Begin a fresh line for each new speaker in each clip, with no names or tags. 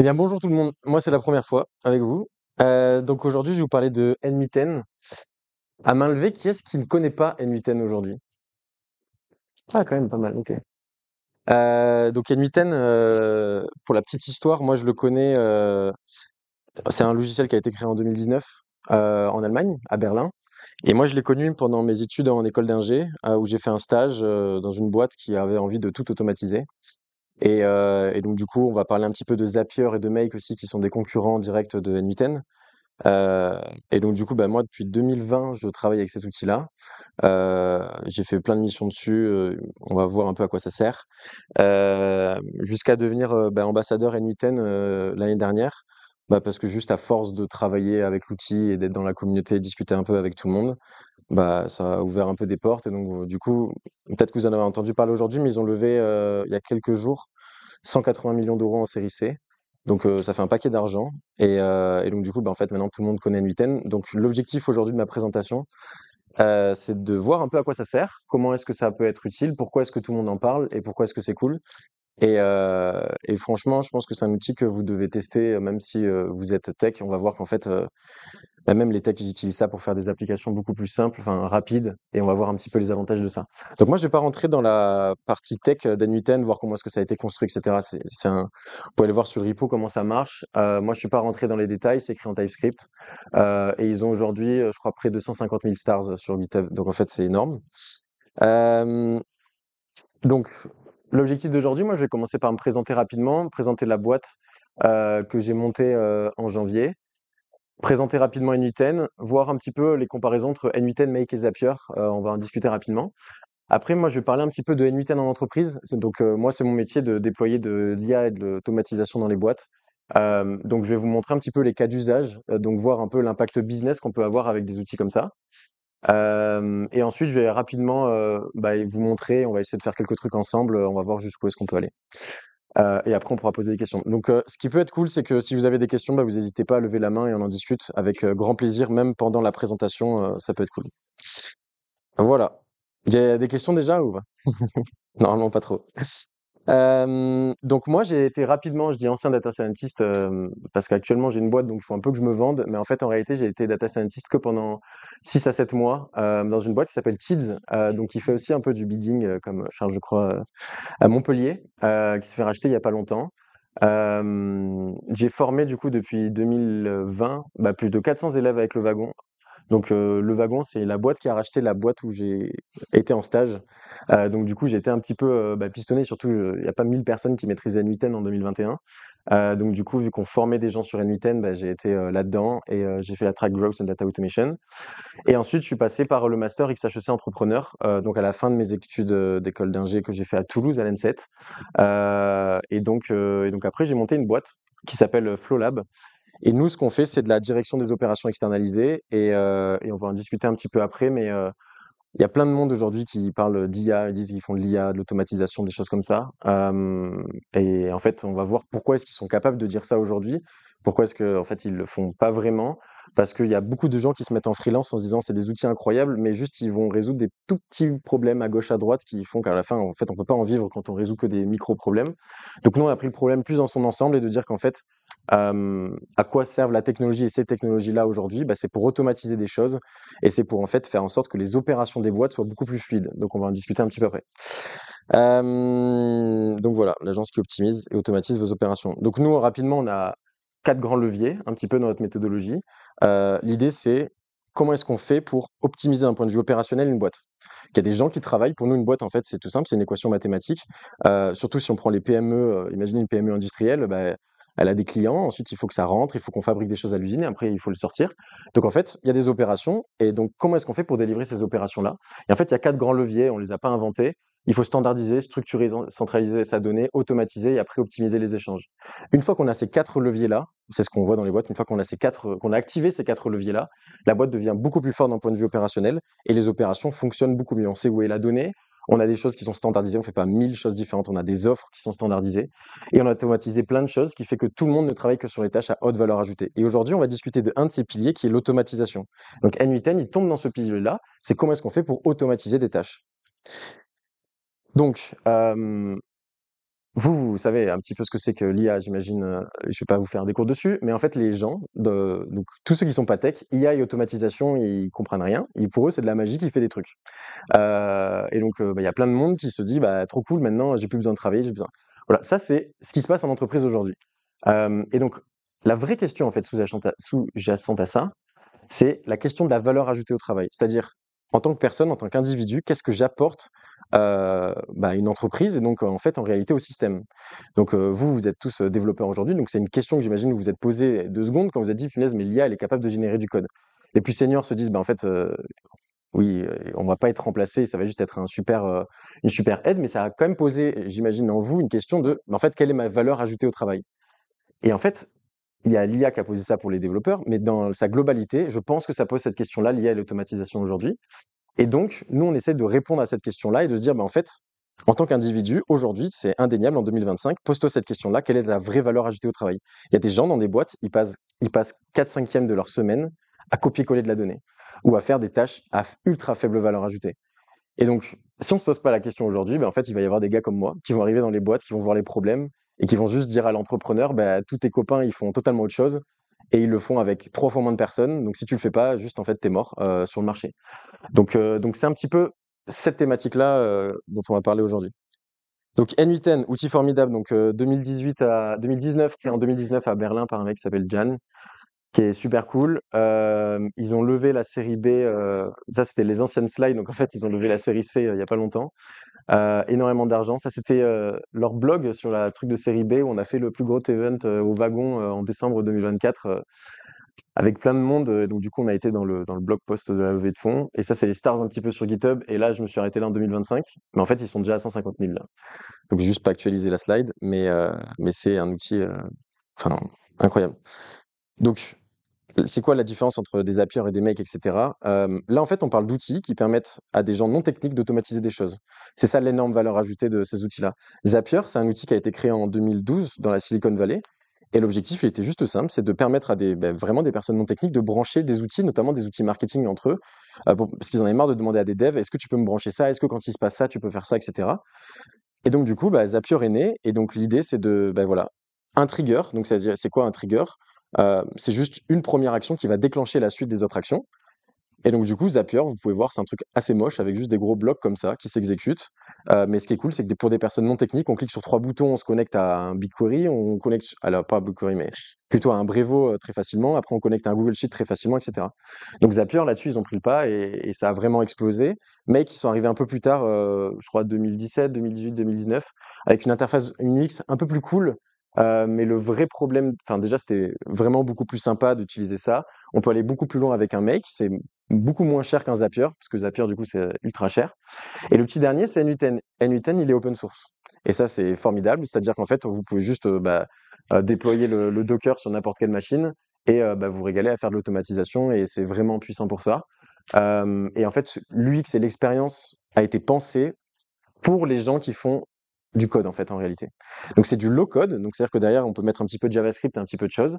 Eh bien, bonjour tout le monde. Moi, c'est la première fois avec vous. Donc aujourd'hui, je vais vous parler de N8N. À main levée, qui est-ce qui ne connaît pas N8N aujourd'hui? Ah, quand même pas mal, ok. Donc N8N, pour la petite histoire, moi je le connais. C'est un logiciel qui a été créé en 2019 en Allemagne, à Berlin. Et moi, je l'ai connu pendant mes études en école d'ingé, où j'ai fait un stage dans une boîte qui avait envie de tout automatiser. Et donc du coup, on va parler un petit peu de Zapier et de Make aussi, qui sont des concurrents directs de N8N. Heu et donc du coup, bah, moi depuis 2020, je travaille avec cet outil-là. J'ai fait plein de missions dessus, on va voir un peu à quoi ça sert. Jusqu'à devenir, bah, ambassadeur N8N, l'année dernière. Bah, parce que juste à force de travailler avec l'outil et d'être dans la communauté et discuter un peu avec tout le monde, bah, ça a ouvert un peu des portes et donc du coup, peut-être que vous en avez entendu parler aujourd'hui, mais ils ont levé, il y a quelques jours 180 millions d'euros en série C. Donc ça fait un paquet d'argent et donc du coup, bah, en fait, maintenant tout le monde connaît N8N. Donc l'objectif aujourd'hui de ma présentation, c'est de voir un peu à quoi ça sert, comment est-ce que ça peut être utile, pourquoi est-ce que tout le monde en parle et pourquoi est-ce que c'est cool. Et franchement, je pense que c'est un outil que vous devez tester, même si, vous êtes tech. On va voir qu'en fait, bah, même les techs, ils utilisent ça pour faire des applications beaucoup plus simples, enfin rapides, et on va voir un petit peu les avantages de ça. Donc moi, je vais pas rentrer dans la partie tech d'N8N, voir comment est-ce que ça a été construit, etc. Vous pouvez aller voir sur le repo comment ça marche. Moi, je suis pas rentré dans les détails, c'est écrit en TypeScript. Et ils ont aujourd'hui, je crois, près de 150 000 stars sur GitHub. Donc en fait, c'est énorme. Euh, donc, l'objectif d'aujourd'hui, moi, je vais commencer par me présenter rapidement, présenter la boîte que j'ai montée en janvier. Présenter rapidement N8N, voir un petit peu les comparaisons entre N8N, Make et Zapier. On va en discuter rapidement. Après, moi, je vais parler un petit peu de N8N en entreprise. Donc, moi, c'est mon métier de déployer de l'IA et de l'automatisation dans les boîtes. Donc, je vais vous montrer un petit peu les cas d'usage, donc voir un peu l'impact business qu'on peut avoir avec des outils comme ça. Et ensuite, je vais rapidement bah, vous montrer, on va essayer de faire quelques trucs ensemble, on va voir jusqu'où est-ce qu'on peut aller. Et après, on pourra poser des questions. Donc, ce qui peut être cool, c'est que si vous avez des questions, bah, vous n'hésitez pas à lever la main et on en discute avec grand plaisir, même pendant la présentation, ça peut être cool. Voilà. Il y a des questions déjà ou pas? Normalement, pas trop. Donc moi, j'ai été rapidement, je dis ancien data scientist, parce qu'actuellement j'ai une boîte, donc il faut un peu que je me vende. Mais en fait, en réalité, j'ai été data scientist que pendant 6 à 7 mois, dans une boîte qui s'appelle Tids, donc qui fait aussi un peu du bidding, comme Charles, je crois, à Montpellier, qui s'est fait racheter il y a pas longtemps. J'ai formé du coup depuis 2020, bah, plus de 400 élèves avec le wagon. Donc le wagon, c'est la boîte qui a racheté la boîte où j'ai été en stage. Donc du coup, j'ai été un petit peu bah, pistonné, surtout il n'y a pas 1000 personnes qui maîtrisaient N8N en 2021. Donc du coup, vu qu'on formait des gens sur N8N, bah, j'ai été là-dedans et j'ai fait la track Growth and Data Automation. Et ensuite, je suis passé par le master XHEC Entrepreneur, donc à la fin de mes études d'école d'ingé que j'ai fait à Toulouse, à l'ENSET. Et donc après, j'ai monté une boîte qui s'appelle Flowlab. Et nous, ce qu'on fait, c'est de la direction des opérations externalisées et on va en discuter un petit peu après, mais il y a plein de monde aujourd'hui qui parlent d'IA, ils disent qu'ils font de l'IA, de l'automatisation, des choses comme ça. Et en fait, on va voir pourquoi est-ce qu'ils sont capables de dire ça aujourd'hui, pourquoi est-ce qu'en fait, ils le font pas vraiment, parce qu'il y a beaucoup de gens qui se mettent en freelance en se disant c'est des outils incroyables, mais juste ils vont résoudre des tout petits problèmes à gauche, à droite qui font qu'à la fin, en fait, on peut pas en vivre quand on résout que des micro-problèmes. Donc nous, on a pris le problème plus dans son ensemble et de dire qu'en fait, à quoi servent la technologie et ces technologies-là aujourd'hui? Bah, c'est pour automatiser des choses et c'est pour en fait faire en sorte que les opérations des boîtes soient beaucoup plus fluides. Donc on va en discuter un petit peu après. Donc voilà, l'agence qui optimise et automatise vos opérations. Donc nous, rapidement, on a 4 grands leviers, un petit peu dans notre méthodologie. L'idée, c'est comment est-ce qu'on fait pour optimiser d'un point de vue opérationnel une boîte? Il y a des gens qui travaillent. Pour nous, une boîte, en fait, c'est tout simple, c'est une équation mathématique. Surtout si on prend les PME, imaginez une PME industrielle, bah, elle a des clients, ensuite il faut que ça rentre, il faut qu'on fabrique des choses à l'usine et après il faut le sortir. Donc en fait, il y a des opérations et donc comment est-ce qu'on fait pour délivrer ces opérations-là? Et en fait, il y a 4 grands leviers, on les a pas inventés. Il faut standardiser, structurer, centraliser sa donnée, automatiser et après optimiser les échanges. Une fois qu'on a ces 4 leviers-là, c'est ce qu'on voit dans les boîtes, une fois qu'on a qu'on a activé ces 4 leviers-là, la boîte devient beaucoup plus forte d'un point de vue opérationnel et les opérations fonctionnent beaucoup mieux. On sait où est la donnée, on a des choses qui sont standardisées, on ne fait pas 1000 choses différentes, on a des offres qui sont standardisées et on a automatisé plein de choses qui fait que tout le monde ne travaille que sur les tâches à haute valeur ajoutée. Et aujourd'hui, on va discuter de un de ces piliers qui est l'automatisation. Donc N8N, il tombe dans ce pilier-là, c'est comment est-ce qu'on fait pour automatiser des tâches. Donc, vous savez un petit peu ce que c'est que l'IA, j'imagine, je vais pas vous faire des cours dessus, mais en fait, les gens donc tous ceux qui sont pas tech, IA et automatisation, ils comprennent rien et pour eux, c'est de la magie qui fait des trucs. Et donc, bah, il y a plein de monde qui se dit: «Bah, trop cool, maintenant, j'ai plus besoin de travailler, j'ai besoin». Voilà, ça, c'est ce qui se passe en entreprise aujourd'hui. Et donc la vraie question, en fait, sous-jacente à ça, c'est la question de la valeur ajoutée au travail. C'est-à-dire, en tant que personne, en tant qu'individu, qu'est-ce que j'apporte à une entreprise et donc en fait, en réalité, au système. Donc vous êtes tous développeurs aujourd'hui, donc c'est une question que j'imagine vous vous êtes posée 2 secondes quand vous avez dit: «Punaise, mais l'IA, elle est capable de générer du code». Les plus seniors se disent: «Bah, en fait, oui, on va pas être remplacé, ça va juste être une super aide», mais ça a quand même posé, j'imagine en vous, une question de: «Bah, en fait, quelle est ma valeur ajoutée au travail?» Et en fait, il y a l'IA qui a posé ça pour les développeurs, mais dans sa globalité, je pense que ça pose cette question-là, l'IA et l'automatisation aujourd'hui. Et donc, nous, on essaie de répondre à cette question-là et de se dire, bah, en fait, en tant qu'individu, aujourd'hui, c'est indéniable, en 2025, pose-toi cette question-là, quelle est la vraie valeur ajoutée au travail? Il y a des gens dans des boîtes, ils passent 4/5 de leur semaine à copier-coller de la donnée ou à faire des tâches à ultra faible valeur ajoutée. Et donc, si on se pose pas la question aujourd'hui, ben, en fait, il va y avoir des gars comme moi qui vont arriver dans les boîtes, qui vont voir les problèmes et qui vont juste dire à l'entrepreneur, bah, tous tes copains, ils font totalement autre chose et ils le font avec 3 fois moins de personnes. Donc, si tu le fais pas, juste, en fait, t'es mort, sur le marché. Donc c'est un petit peu cette thématique-là, dont on va parler aujourd'hui. Donc N8N, outil formidable, donc 2018 à 2019, créé en 2019 à Berlin par un mec qui s'appelle Jan, qui est super cool. Ils ont levé la série B, ça c'était les anciennes slides, donc en fait ils ont levé la série C, il y a pas longtemps. Énormément d'argent. Ça c'était, leur blog sur la truc de série B où on a fait le plus gros event, au wagon, en décembre 2024, avec plein de monde, donc du coup on a été dans le blog post de la levée de fonds et ça c'est les stars un petit peu sur GitHub et là je me suis arrêté là en 2025, mais en fait ils sont déjà à 150 000 là. Donc j'ai juste pas actualisé la slide, mais c'est un outil, enfin incroyable. Donc c'est quoi la différence entre des Zapier et des Make, et cetera? Là, en fait, on parle d'outils qui permettent à des gens non techniques d'automatiser des choses. C'est ça l'énorme valeur ajoutée de ces outils-là. Zapier, c'est un outil qui a été créé en 2012 dans la Silicon Valley et l'objectif, il était juste simple, c'est de permettre à vraiment des personnes non techniques de brancher des outils, notamment des outils marketing entre eux, parce qu'ils en avaient marre de demander à des devs: «Est-ce que tu peux me brancher ça? Est-ce que quand il se passe ça, tu peux faire ça?» et cetera. Et donc du coup, Zapier est né et donc l'idée c'est voilà, un trigger, donc c'est quoi un trigger? C'est juste une première action qui va déclencher la suite des autres actions et donc du coup Zapier, vous pouvez voir, c'est un truc assez moche avec juste des gros blocs comme ça qui s'exécutent. Mais ce qui est cool, c'est que pour des personnes non techniques, on clique sur 3 boutons, on se connecte à un BigQuery, on connecte alors pas BigQuery, mais plutôt à un Brevo, très facilement. Après on connecte à un Google Sheet très facilement et cetera. Donc Zapier là-dessus, ils ont pris le pas et ça a vraiment explosé. Mais qui sont arrivés un peu plus tard, je crois 2017, 2018, 2019, avec une interface, une UX un peu plus cool. Mais le vrai problème, enfin déjà c'était vraiment beaucoup plus sympa d'utiliser ça. On peut aller beaucoup plus loin avec un Make, c'est beaucoup moins cher qu'un Zapier, parce que Zapier du coup c'est ultra cher. Et le petit dernier, c'est N8N. N8N, il est open source. Et ça, c'est formidable. C'est-à-dire qu'en fait, vous pouvez juste déployer le Docker sur n'importe quelle machine et vous régaler à faire de l'automatisation. Et c'est vraiment puissant pour ça. Et en fait, l'UX et l'expérience a été pensé pour les gens qui font du code, en fait, en réalité. Donc, c'est du low code. Donc, c'est-à-dire que derrière, on peut mettre un petit peu de JavaScript et un petit peu de choses.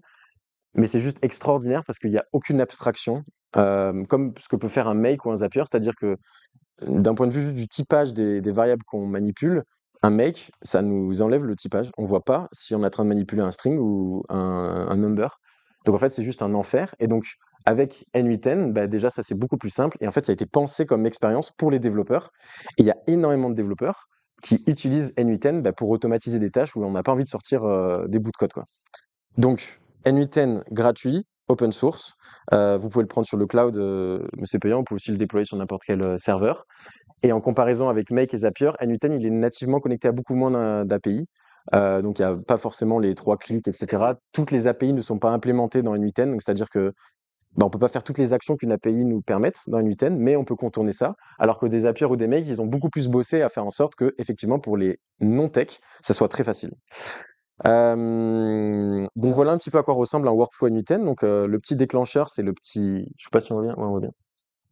Mais c'est juste extraordinaire parce qu'il n'y a aucune abstraction, comme ce que peut faire un Make ou un Zapier. C'est-à-dire que d'un point de vue du typage des variables qu'on manipule, un make, ça nous enlève le typage. On voit pas si on est en train de manipuler un string ou un number. Donc en fait, c'est juste un enfer. Et donc avec N8N, déjà ça c'est beaucoup plus simple. Et en fait, ça a été pensé comme expérience pour les développeurs. Et il y a énormément de développeurs qui utilisent N8N pour automatiser des tâches où on n'a pas envie de sortir des bouts de code, quoi. Donc, N8N gratuit, open source. Vous pouvez le prendre sur le cloud, mais c'est payant. Vous pouvez aussi le déployer sur n'importe quel serveur. Et en comparaison avec Make et Zapier, N8N, il est nativement connecté à beaucoup moins d'API. Donc, il n'y a pas forcément les 3 clics, etc. Toutes les API ne sont pas implémentées dans N8N. Donc, c'est-à-dire que on ne peut pas faire toutes les actions qu'une API nous permette dans N8N, mais on peut contourner ça. Alors que des Zapier ou des Make, ils ont beaucoup plus bossé à faire en sorte que, effectivement, pour les non-tech, ça soit très facile. Donc voilà un petit peu à quoi ressemble un workflow N8N. Donc le petit déclencheur, c'est le petit, je sais pas si on voit bien, ouais, on voit bien.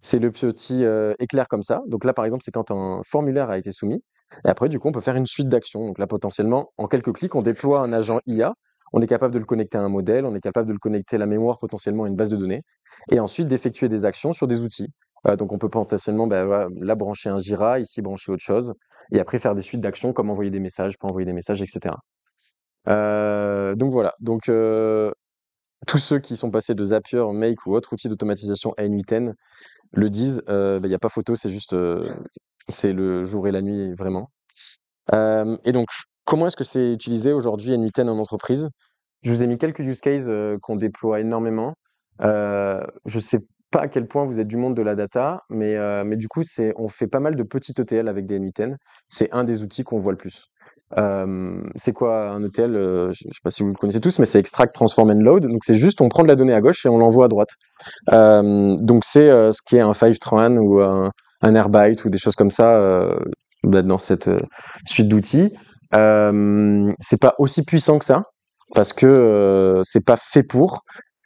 C'est le petit éclair comme ça. Donc là, par exemple, c'est quand un formulaire a été soumis. Et après, du coup, on peut faire une suite d'actions. Donc là, potentiellement, en quelques clics, on déploie un agent IA. On est capable de le connecter à un modèle. On est capable de le connecter à la mémoire, potentiellement à une base de données. Et ensuite, d'effectuer des actions sur des outils. Donc on peut potentiellement voilà, là brancher un Jira, ici brancher autre chose, et après faire des suites d'actions comme envoyer des messages, pas envoyer des messages, etc. Donc voilà. Donc tous ceux qui sont passés de Zapier, Make ou autre outil d'automatisation à N8N le disent, il y a pas photo, c'est juste, c'est le jour et la nuit vraiment. Et donc comment est-ce que c'est utilisé aujourd'hui N8N en entreprise? Je vous ai mis quelques use cases, qu'on déploie énormément. Je sais pas à quel point vous êtes du monde de la data, mais du coup, on fait pas mal de petits ETL avec des N8N. C'est un des outils qu'on voit le plus. C'est quoi un ETL? Je sais pas si vous le connaissez tous, mais c'est Extract, Transform and Load. Donc c'est juste, on prend de la donnée à gauche et on l'envoie à droite. Donc c'est ce qui est un Fivetran ou un Airbyte ou des choses comme ça dans cette suite d'outils. C'est pas aussi puissant que ça parce que c'est pas fait pour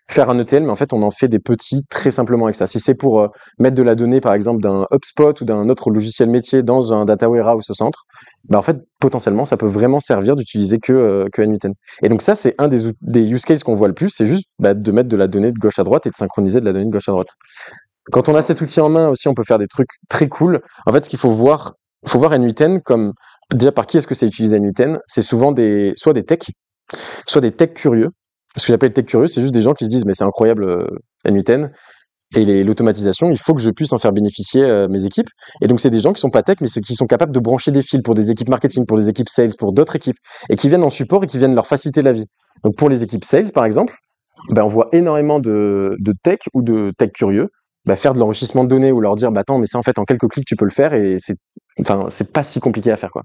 faire un ETL, mais en fait on en fait des petits très simplement avec ça. Si c'est pour mettre de la donnée par exemple d'un HubSpot ou d'un autre logiciel métier dans un data warehouse au centre, bah en fait potentiellement ça peut vraiment servir d'utiliser que N8N. Et donc ça c'est un des use cases qu'on voit le plus, c'est juste de mettre de la donnée de gauche à droite et de synchroniser de la donnée de gauche à droite. Quand on a cet outil en main aussi, on peut faire des trucs très cool. En fait, ce qu'il faut voir N8N comme déjà par qui est-ce que c'est utilisé N8N? C'est souvent soit des techs curieux. Ce que j'appelle tech curieux, c'est juste des gens qui se disent mais c'est incroyable N8N et l'automatisation, il faut que je puisse en faire bénéficier mes équipes. Et donc c'est des gens qui sont pas tech mais qui sont capables de brancher des fils pour des équipes marketing, pour des équipes sales, pour d'autres équipes et qui viennent en support et qui viennent leur faciliter la vie. Donc pour les équipes sales par exemple, on voit énormément de tech ou de tech curieux faire de l'enrichissement de données ou leur dire attends mais ça en fait en quelques clics tu peux le faire et c'est pas si compliqué à faire quoi.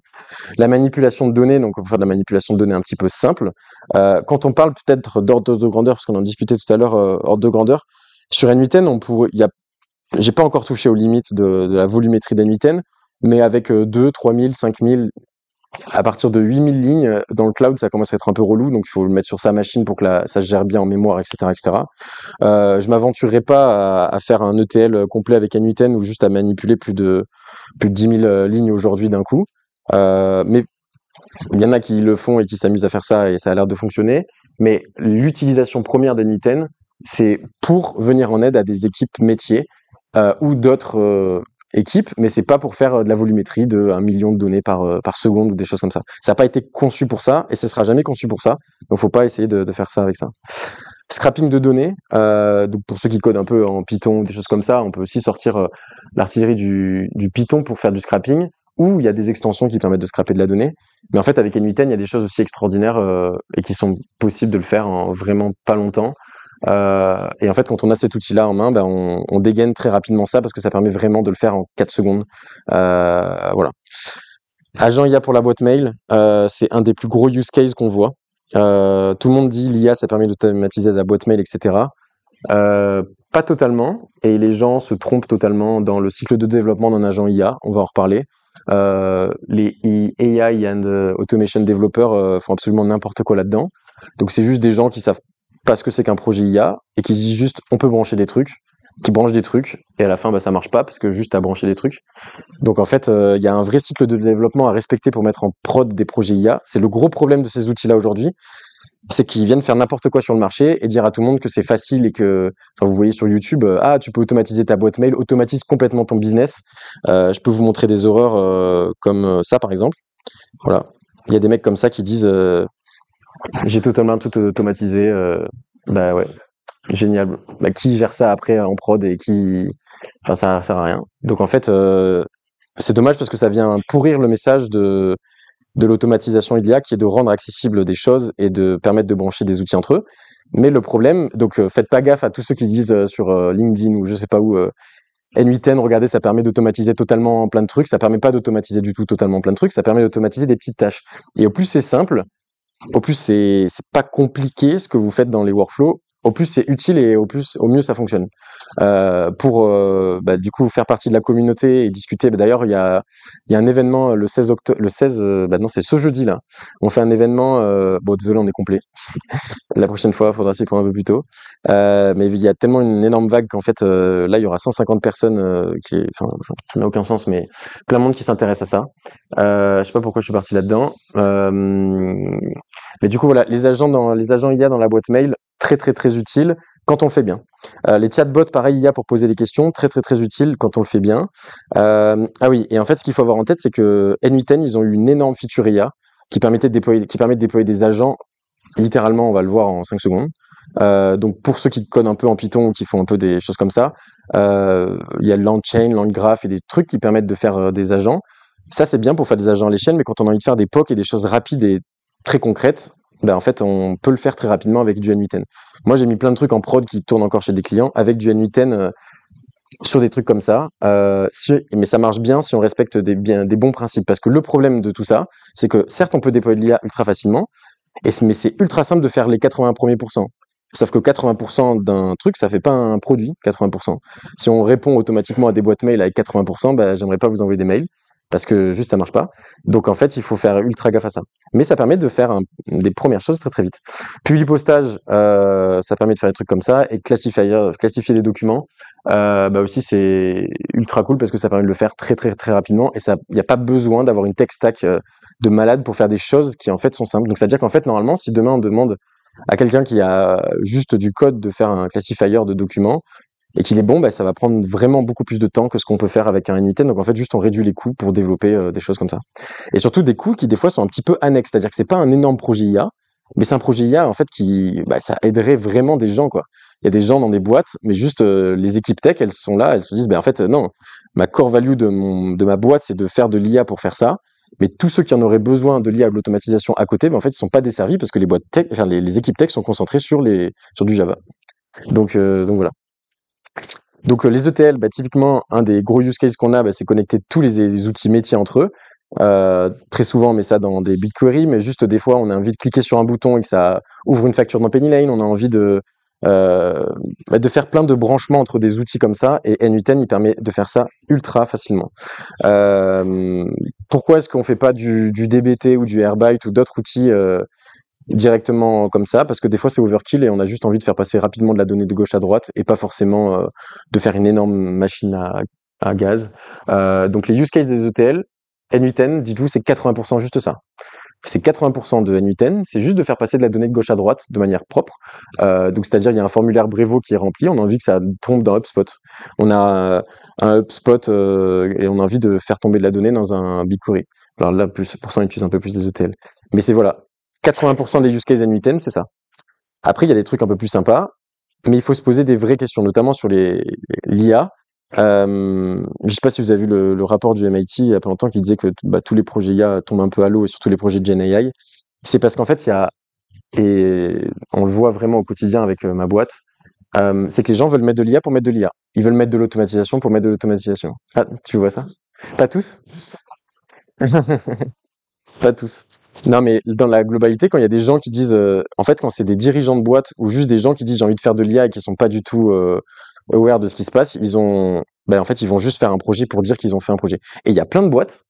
La manipulation de données, donc on peut faire de la manipulation de données un petit peu simple. Quand on parle peut-être d'ordre de grandeur, parce qu'on en discutait tout à l'heure, ordre de grandeur, sur N8N, j'ai pas encore touché aux limites de la volumétrie d'N8N, mais avec 2, 3000, 5000, à partir de 8000 lignes, dans le cloud, ça commence à être un peu relou, donc il faut le mettre sur sa machine pour que ça se gère bien en mémoire, etc., etc. Je m'aventurerai pas à faire un ETL complet avec N8N ou juste à manipuler plus de 10 000 lignes aujourd'hui d'un coup. Mais il y en a qui le font et qui s'amusent à faire ça et ça a l'air de fonctionner. Mais l'utilisation première d'N8N, c'est pour venir en aide à des équipes métiers ou d'autres équipes, mais c'est pas pour faire de la volumétrie de 1 million de données par seconde ou des choses comme ça. Ça n'a pas été conçu pour ça et ce sera jamais conçu pour ça. Donc faut pas essayer de faire ça avec ça. Scrapping de données, donc pour ceux qui codent un peu en Python, des choses comme ça, on peut aussi sortir l'artillerie du Python pour faire du scrapping, ou il y a des extensions qui permettent de scraper de la donnée. Mais en fait, avec N8N, il y a des choses aussi extraordinaires et qui sont possibles de le faire en vraiment pas longtemps. Et en fait, quand on a cet outil-là en main, on dégaine très rapidement ça parce que ça permet vraiment de le faire en 4 secondes. Voilà. Agent IA pour la boîte mail, c'est un des plus gros use cases qu'on voit. Tout le monde dit l'IA, ça permet d'automatiser la boîte mail, etc. Pas totalement, et les gens se trompent totalement dans le cycle de développement d'un agent IA, on va en reparler. Les AI and Automation Developers font absolument n'importe quoi là-dedans. Donc c'est juste des gens qui savent pas ce que c'est qu'un projet IA, et qui disent juste on peut brancher des trucs, qui branchent des trucs, et à la fin ça marche pas, parce que juste à brancher des trucs. Donc en fait, il y a un vrai cycle de développement à respecter pour mettre en prod des projets IA. C'est le gros problème de ces outils-là aujourd'hui, c'est qu'ils viennent faire n'importe quoi sur le marché et dire à tout le monde que c'est facile et que, enfin, vous voyez sur YouTube, tu peux automatiser ta boîte mail, automatise complètement ton business. Je peux vous montrer des horreurs comme ça, par exemple. Voilà. Il y a des mecs comme ça qui disent j'ai totalement tout automatisé. Bah ouais, génial. Qui gère ça après en prod et qui. Enfin, ça sert à rien. Donc en fait, c'est dommage parce que ça vient pourrir le message de l'automatisation IA qui est de rendre accessible des choses et de permettre de brancher des outils entre eux. Mais le problème, donc faites pas gaffe à tous ceux qui disent sur LinkedIn ou je sais pas où, N8N, regardez, ça permet d'automatiser totalement plein de trucs, ça permet pas d'automatiser du tout totalement plein de trucs, ça permet d'automatiser des petites tâches. Et au plus c'est simple, au plus c'est pas compliqué ce que vous faites dans les workflows, au plus c'est utile et au mieux ça fonctionne. Pour du coup faire partie de la communauté et discuter. D'ailleurs, il y a un événement le 16 octobre, non, c'est ce jeudi là. On fait un événement. Bon, désolé, on est complet. La prochaine fois, il faudra s'y prendre un peu plus tôt. Mais il y a tellement une énorme vague qu'en fait, là, il y aura 150 personnes enfin, ça n'a aucun sens, mais plein de monde qui s'intéresse à ça. Je sais pas pourquoi je suis parti là-dedans. Mais du coup, voilà, les agents IA dans la boîte mail, très très très utile quand on le fait bien. Les chatbots, pareil, IA pour poser des questions, très très très utile quand on le fait bien. Ah oui, et en fait, ce qu'il faut avoir en tête, c'est que N8N, ils ont eu une énorme feature IA qui permet de déployer des agents. Littéralement, on va le voir en 5 secondes. Donc pour ceux qui codent un peu en Python ou qui font un peu des choses comme ça, il y a LangChain, LangGraph et des trucs qui permettent de faire des agents. Ça, c'est bien pour faire des agents à l'échelle, mais quand on a envie de faire des POC et des choses rapides et très concrètes, ben en fait, on peut le faire très rapidement avec du N8N. Moi, j'ai mis plein de trucs en prod qui tournent encore chez des clients avec du N8N sur des trucs comme ça. Mais ça marche bien si on respecte des bons principes. Parce que le problème de tout ça, c'est que certes, on peut déployer de l'IA ultra facilement, mais c'est ultra simple de faire les 80 premiers pourcents. Sauf que 80% d'un truc, ça fait pas un produit, 80%. Si on répond automatiquement à des boîtes mail avec 80%, bah, j'aimerais pas vous envoyer des mails parce que juste ça marche pas. Donc en fait, il faut faire ultra gaffe à ça. Mais ça permet de faire des premières choses très très vite. Publipostage, ça permet de faire des trucs comme ça et classifier les documents, bah aussi c'est ultra cool parce que ça permet de le faire très très très rapidement et ça, il n'y a pas besoin d'avoir une tech stack de malade pour faire des choses qui en fait sont simples. Donc c'est à dire qu'en fait normalement, si demain on demande à quelqu'un qui a juste du code de faire un classifier de documents et qu'il est bon, bah, ça va prendre vraiment beaucoup plus de temps que ce qu'on peut faire avec un N8N. Donc en fait, juste on réduit les coûts pour développer des choses comme ça. Et surtout des coûts qui des fois sont un petit peu annexes, c'est-à-dire que c'est pas un énorme projet IA, mais c'est un projet IA en fait qui, bah, ça aiderait vraiment des gens quoi. Il y a des gens dans des boîtes, mais juste les équipes tech, elles sont là, elles se disent, bah, en fait non, ma core value de ma boîte, c'est de faire de l'IA pour faire ça. Mais tous ceux qui en auraient besoin de l'IA, de l'automatisation à côté, bah, en fait, ils sont pas desservis parce que les boîtes tech, enfin, les équipes tech sont concentrées sur du Java. Donc voilà. Donc les ETL, bah, typiquement, un des gros use cases qu'on a, bah, c'est connecter tous les outils métiers entre eux. Très souvent, on met ça dans des BigQuery, mais juste des fois, on a envie de cliquer sur un bouton et que ça ouvre une facture dans Pennylane. On a envie euh, de faire plein de branchements entre des outils comme ça, et N8N, il permet de faire ça ultra facilement. Euh, Pourquoi est-ce qu'on fait pas du DBT ou du Airbyte ou d'autres outils directement comme ça? Parce que des fois c'est overkill et on a juste envie de faire passer rapidement de la donnée de gauche à droite et pas forcément de faire une énorme machine à gaz. Donc les use cases des ETL, N8N, dites-vous, c'est 80% juste ça. C'est 80% de N8N, c'est juste de faire passer de la donnée de gauche à droite de manière propre. Donc c'est-à-dire il y a un formulaire Brevo qui est rempli, on a envie que ça tombe dans HubSpot. On a un HubSpot et on a envie de faire tomber de la donnée dans un BigQuery. Alors là, pour ça, on utilise un peu plus des ETL. Mais c'est voilà, 80% des use cases N8N, c'est ça. Après, il y a des trucs un peu plus sympas, mais il faut se poser des vraies questions, notamment sur l'IA. Je sais pas si vous avez vu le rapport du MIT il y a pas longtemps qui disait que bah, tous les projets IA tombent un peu à l'eau et surtout les projets de GenAI. C'est parce qu'en fait, il y a, et on le voit vraiment au quotidien avec ma boîte, c'est que les gens veulent mettre de l'IA pour mettre de l'IA. Ils veulent mettre de l'automatisation pour mettre de l'automatisation. Ah, tu vois ça? Pas tous? Pas tous. Non, mais dans la globalité, quand il y a des gens qui disent, en fait, quand c'est des dirigeants de boîte ou juste des gens qui disent j'ai envie de faire de l'IA et qui sont pas du tout aware de ce qui se passe, en fait, ils vont juste faire un projet pour dire qu'ils ont fait un projet. Et il y a plein de boîtes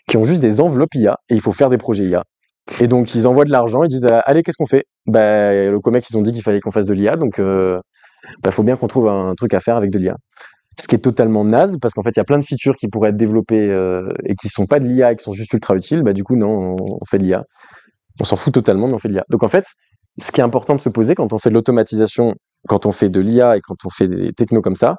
qui ont juste des enveloppes IA et il faut faire des projets IA. Et donc ils envoient de l'argent, ils disent allez, qu'est-ce qu'on fait? Bah, le Comex, ils ont dit qu'il fallait qu'on fasse de l'IA, donc faut bien qu'on trouve un truc à faire avec de l'IA. Ce qui est totalement naze, parce qu'en fait, il y a plein de features qui pourraient être développées et qui sont pas de l'IA et qui sont juste ultra utiles. Bah, du coup, non, on fait de l'IA. On s'en fout totalement, mais on fait de l'IA. Donc en fait, ce qui est important de se poser quand on fait de l'automatisation, quand on fait de l'IA et quand on fait des technos comme ça,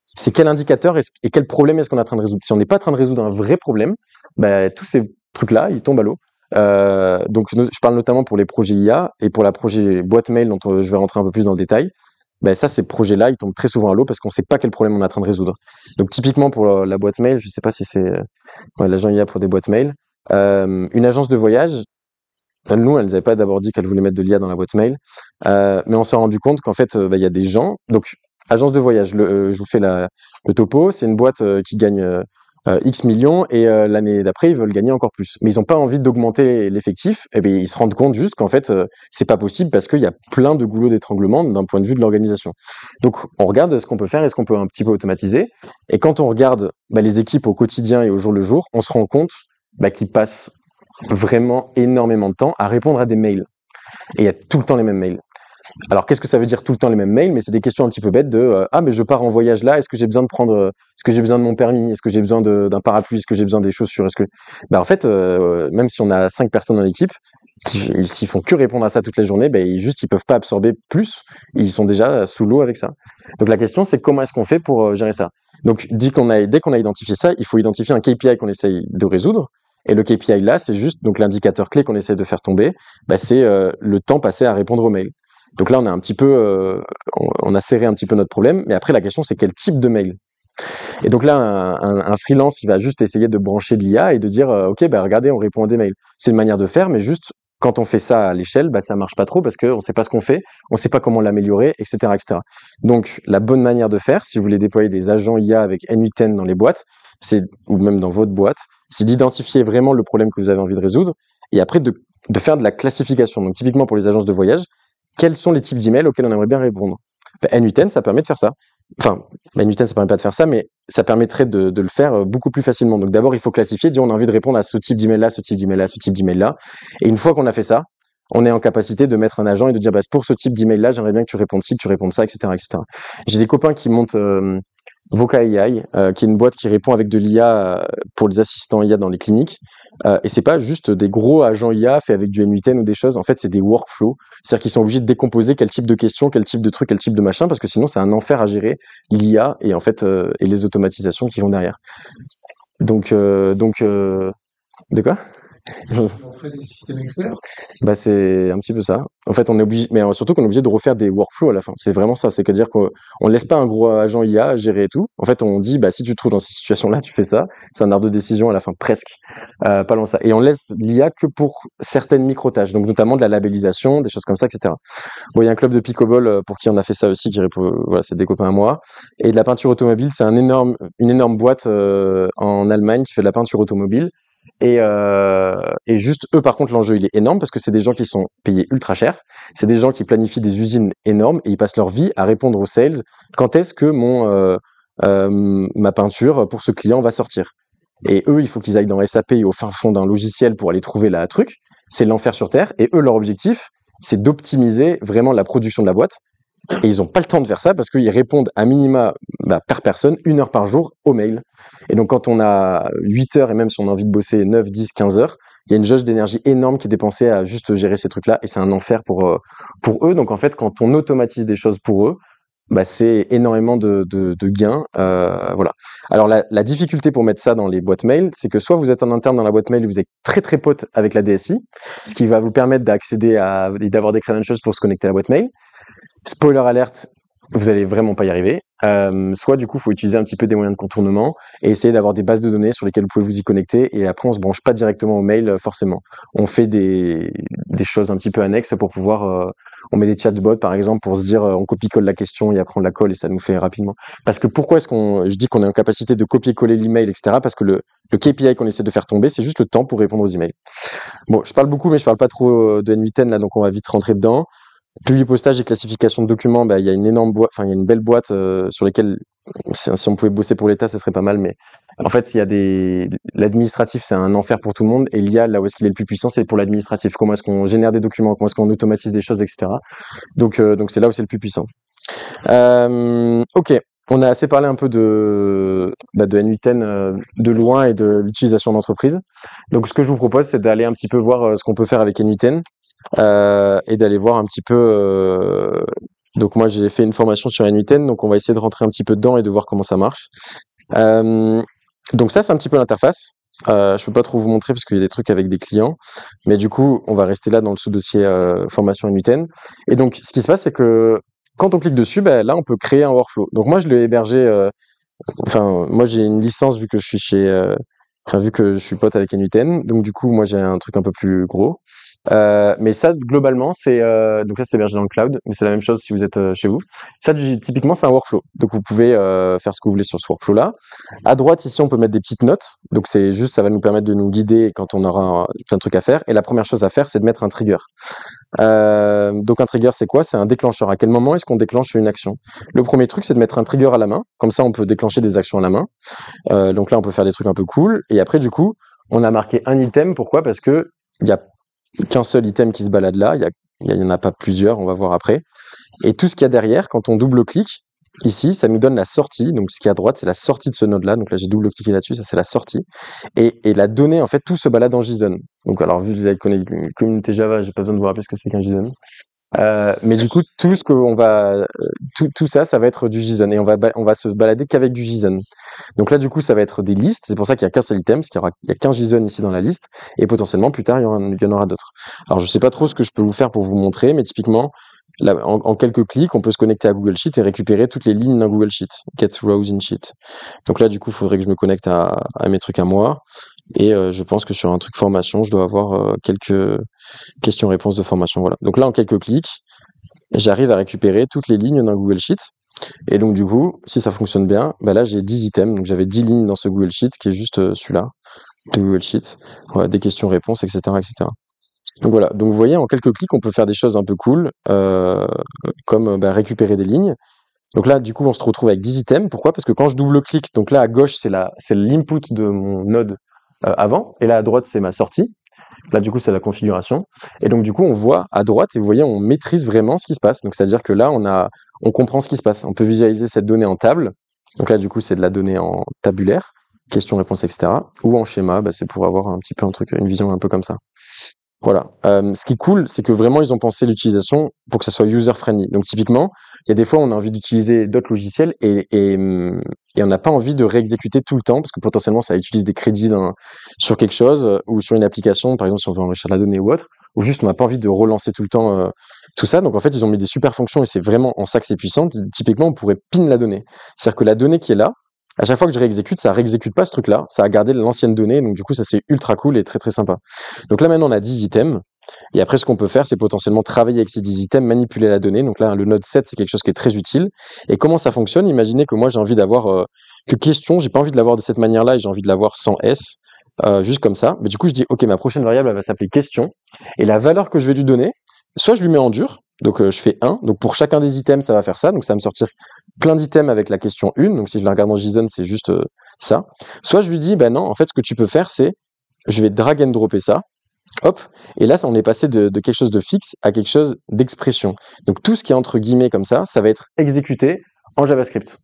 c'est quel indicateur et quel problème est-ce qu'on est en train de résoudre. Si on n'est pas en train de résoudre un vrai problème, bah, tous ces trucs-là, ils tombent à l'eau. Donc je parle notamment pour les projets IA et pour la projet boîte mail dont je vais rentrer un peu plus dans le détail. Ben ça, ces projets-là, ils tombent très souvent à l'eau parce qu'on ne sait pas quel problème on est en train de résoudre. Donc typiquement pour la boîte mail, je ne sais pas si c'est l'agent IA pour des boîtes mail, une agence de voyage, nous, elle nous avait pas d'abord dit qu'elle voulait mettre de l'IA dans la boîte mail, mais on s'est rendu compte qu'en fait, il y a des gens. Donc agence de voyage, je vous fais le topo, c'est une boîte qui gagne X millions et l'année d'après ils veulent gagner encore plus. Mais ils n'ont pas envie d'augmenter l'effectif, et bien ils se rendent compte juste qu'en fait c'est pas possible parce qu'il y a plein de goulots d'étranglement d'un point de vue de l'organisation. Donc on regarde ce qu'on peut faire, est-ce qu'on peut un petit peu automatiser. Et quand on regarde les équipes au quotidien et au jour le jour, on se rend compte qu'ils passent vraiment énormément de temps à répondre à des mails. Et il y a tout le temps les mêmes mails. Alors, qu'est-ce que ça veut dire tout le temps les mêmes mails? Mais c'est des questions un petit peu bêtes de ah, mais je pars en voyage là, est-ce que j'ai besoin de prendre, est-ce que j'ai besoin de mon permis? Est-ce que j'ai besoin d'un parapluie? Est-ce que j'ai besoin des chaussures? En fait, même si on a 5 personnes dans l'équipe, S'ils font que répondre à ça toute la journée, ben, ils peuvent pas absorber plus. Ils sont déjà sous l'eau avec ça. Donc la question, c'est comment est-ce qu'on fait pour gérer ça? Donc dès qu'on a identifié ça, il faut identifier un KPI qu'on essaye de résoudre. Et le KPI là, c'est juste donc l'indicateur clé qu'on essaie de faire tomber, bah, c'est le temps passé à répondre aux mails. Donc là, on a serré un petit peu notre problème. Mais après, la question, c'est quel type de mail? Et donc là, un freelance, il va juste essayer de brancher de l'IA et de dire, OK, bah, regardez, on répond à des mails. C'est une manière de faire, mais juste, quand on fait ça à l'échelle, bah, ça marche pas trop parce qu'on sait pas ce qu'on fait, on sait pas comment l'améliorer, etc., etc. Donc, la bonne manière de faire, si vous voulez déployer des agents IA avec N8N dans les boîtes, ou même dans votre boîte, c'est d'identifier vraiment le problème que vous avez envie de résoudre et après de faire de la classification. Donc, typiquement pour les agences de voyage, quels sont les types d'emails auxquels on aimerait bien répondre? Bah, N8N, ça permet de faire ça. Enfin, N8N, ça permet pas de faire ça, mais ça permettrait de le faire beaucoup plus facilement. Donc d'abord, il faut classifier, dire on a envie de répondre à ce type d'email-là, ce type d'email-là, ce type d'email-là. Et une fois qu'on a fait ça, on est en capacité de mettre un agent et de dire bah, pour ce type d'email-là, j'aimerais bien que tu répondes ci, que tu répondes ça, etc., etc. J'ai des copains qui montent Voca AI, qui est une boîte qui répond avec de l'IA pour les assistants IA dans les cliniques. Et c'est pas juste des gros agents IA faits avec du N8N ou des choses. En fait, c'est des workflows. C'est-à-dire qu'ils sont obligés de décomposer quel type de questions, quel type de truc, quel type de machin, parce que sinon, c'est un enfer à gérer l'IA et en fait, et les automatisations qui vont derrière. Donc, de quoi?
On fait des systèmes experts.
Bah, c'est un petit peu ça. En fait, on est obligé, mais surtout qu'on est obligé de refaire des workflows à la fin. C'est vraiment ça. C'est que dire qu'on ne laisse pas un gros agent IA gérer et tout. En fait, on dit, bah, si tu te trouves dans ces situations-là, tu fais ça. C'est un arbre de décision à la fin, presque. Pas loin de ça. Et on laisse l'IA que pour certaines micro-tâches. Donc, notamment de la labellisation, des choses comme ça, etc. Bon, il y a un club de pickleball pour qui on a fait ça aussi, qui répond, voilà, c'est des copains à moi. Et de la peinture automobile, c'est une énorme boîte en Allemagne qui fait de la peinture automobile. Et juste, eux, par contre, l'enjeu, il est énorme parce que c'est des gens qui sont payés ultra cher. C'est des gens qui planifient des usines énormes et ils passent leur vie à répondre aux sales. Quand est-ce que ma peinture pour ce client va sortir? Et eux, il faut qu'ils aillent dans SAP au fin fond d'un logiciel pour aller trouver la truc. C'est l'enfer sur Terre. Et eux, leur objectif, c'est d'optimiser vraiment la production de la boîte. Et ils n'ont pas le temps de faire ça parce qu'ils répondent à minima par personne, 1 heure par jour au mail. Et donc quand on a 8 heures et même si on a envie de bosser 9, 10, 15 heures, il y a une jauge d'énergie énorme qui est dépensée à juste gérer ces trucs-là et c'est un enfer pour eux. Donc en fait, quand on automatise des choses pour eux, bah, c'est énormément de gains. Voilà. Alors la difficulté pour mettre ça dans les boîtes mail, c'est que soit vous êtes en interne dans la boîte mail et vous êtes très très pote avec la DSI, ce qui va vous permettre d'accéder et d'avoir des credentials pour se connecter à la boîte mail. Spoiler alerte, vous allez vraiment pas y arriver. Soit du coup, faut utiliser un petit peu des moyens de contournement et essayer d'avoir des bases de données sur lesquelles vous pouvez vous y connecter. Et après, on se branche pas directement au mail forcément. On fait des choses un petit peu annexes pour pouvoir. On met des chatbots par exemple pour se dire, on copie-colle la question et après on la colle et ça nous fait rapidement. Parce que pourquoi est-ce je dis qu'on est en capacité de copier-coller l'email, etc. Parce que le KPI qu'on essaie de faire tomber, c'est juste le temps pour répondre aux emails. Bon, je parle beaucoup, mais je parle pas trop de N8N là, donc on va vite rentrer dedans. Publipostage et classification de documents, bah, il y a une énorme boîte, enfin, il y a une belle boîte sur lesquelles, si on pouvait bosser pour l'État, ce serait pas mal, mais en fait, l'administratif, c'est un enfer pour tout le monde, et l'IA, là où est-ce qu'il est le plus puissant, c'est pour l'administratif. Comment est-ce qu'on génère des documents, comment est-ce qu'on automatise des choses, etc. Donc c'est là où c'est le plus puissant. Ok. On a assez parlé un peu de N8N de loin et de l'utilisation d'entreprise. Donc, ce que je vous propose, c'est d'aller un petit peu voir ce qu'on peut faire avec N8N et d'aller voir un petit peu. Donc, moi, j'ai fait une formation sur N8N, donc on va essayer de rentrer un petit peu dedans et de voir comment ça marche. Donc, ça, c'est un petit peu l'interface. Je peux pas trop vous montrer parce qu'il y a des trucs avec des clients, mais du coup, on va rester là dans le sous-dossier formation N8N. Et donc, ce qui se passe, c'est que quand on clique dessus, bah, là, on peut créer un workflow. Donc moi, je l'ai hébergé. Enfin, moi, j'ai une licence vu que je suis vu que je suis pote avec N8N. Donc du coup, moi, j'ai un truc un peu plus gros. Mais ça, globalement, donc là, c'est hébergé dans le cloud, mais c'est la même chose si vous êtes chez vous. Ça, typiquement, c'est un workflow. Donc vous pouvez faire ce que vous voulez sur ce workflow-là. À droite, ici, on peut mettre des petites notes. Donc c'est juste, ça va nous permettre de nous guider quand on aura plein de trucs à faire. Et la première chose à faire, c'est de mettre un trigger. Donc un trigger, c'est quoi? C'est un déclencheur. À quel moment est-ce qu'on déclenche une action? Le premier truc, c'est de mettre un trigger à la main. Comme ça, on peut déclencher des actions à la main. Donc là, on peut faire des trucs un peu cool. Et après, du coup, on a marqué un item. Pourquoi? Parce que il y a qu'un seul item qui se balade là. Il y en a pas plusieurs. On va voir après. Et tout ce qu'il y a derrière, quand on double-clique, ici, ça nous donne la sortie. Donc, ce qui est à droite, c'est la sortie de ce node-là. Donc là, j'ai double-cliqué là-dessus, ça c'est la sortie. Et la donnée, en fait, tout se balade en JSON. Donc, alors, vu que vous avez une communauté Java, j'ai pas besoin de vous rappeler ce que c'est qu'un JSON. Mais du coup, tout ce qu'on va, tout ça, ça va être du JSON et on va se balader qu'avec du JSON. Donc là, du coup, ça va être des listes. C'est pour ça qu'il y a qu'un seul item, parce il y a qu'un JSON ici dans la liste, et potentiellement plus tard, il y en aura d'autres. Alors, je sais pas trop ce que je peux vous faire pour vous montrer, mais typiquement, là, en quelques clics, on peut se connecter à Google Sheet et récupérer toutes les lignes d'un Google Sheet. Get rows in Sheet. Donc là, du coup, il faudrait que je me connecte à mes trucs à moi. Et je pense que sur un truc formation, je dois avoir quelques questions-réponses de formation. Voilà. Donc là, en quelques clics, j'arrive à récupérer toutes les lignes d'un Google Sheet. Et donc, du coup, si ça fonctionne bien, bah là, j'ai 10 items. Donc, j'avais 10 lignes dans ce Google Sheet qui est juste celui-là, de Google Sheet. Voilà, des questions-réponses, etc., etc. Donc voilà. Donc, vous voyez, en quelques clics, on peut faire des choses un peu cool, comme bah, récupérer des lignes. Donc là, du coup, on se retrouve avec 10 items. Pourquoi? Parce que quand je double-clique, donc là, à gauche, c'est l'input de mon node avant. Et là, à droite, c'est ma sortie. Là, du coup, c'est la configuration. Et donc, du coup, on voit à droite, et vous voyez, on maîtrise vraiment ce qui se passe. Donc, c'est-à-dire que là, on comprend ce qui se passe. On peut visualiser cette donnée en table. Donc là, du coup, c'est de la donnée en tabulaire, questions-réponses, etc. Ou en schéma, bah, c'est pour avoir un petit peu un truc, une vision un peu comme ça. Voilà. Ce qui est cool, c'est que vraiment, ils ont pensé l'utilisation pour que ça soit user-friendly. Donc, typiquement, il y a des fois, on a envie d'utiliser d'autres logiciels et on n'a pas envie de réexécuter tout le temps parce que potentiellement, ça utilise des crédits sur quelque chose ou sur une application, par exemple, si on veut enrichir la donnée ou autre, ou juste on n'a pas envie de relancer tout le temps tout ça. Donc, en fait, ils ont mis des super fonctions et c'est vraiment en ça que c'est puissant. Typiquement, on pourrait pin la donnée. C'est-à-dire que la donnée qui est là, à chaque fois que je réexécute, ça réexécute pas ce truc-là, ça a gardé l'ancienne donnée. Donc, du coup, ça c'est ultra cool et très très sympa. Donc là, maintenant, on a 10 items. Et après, ce qu'on peut faire, c'est potentiellement travailler avec ces 10 items, manipuler la donnée. Donc là, le node 7, c'est quelque chose qui est très utile. Et comment ça fonctionne? Imaginez que moi, j'ai envie d'avoir que question, j'ai pas envie de l'avoir de cette manière-là et j'ai envie de l'avoir sans S, juste comme ça. Mais du coup, je dis, OK, ma prochaine variable, elle va s'appeler question. Et la valeur que je vais lui donner, soit je lui mets en dur. Donc je fais 1. Donc pour chacun des items, ça va faire ça. Donc ça va me sortir plein d'items avec la question 1. Donc si je la regarde en JSON, c'est juste ça. Soit je lui dis, ben non, en fait, ce que tu peux faire, c'est je vais drag and dropper ça. Hop, et là, on est passé de quelque chose de fixe à quelque chose d'expression. Donc tout ce qui est entre guillemets comme ça va être exécuté en JavaScript.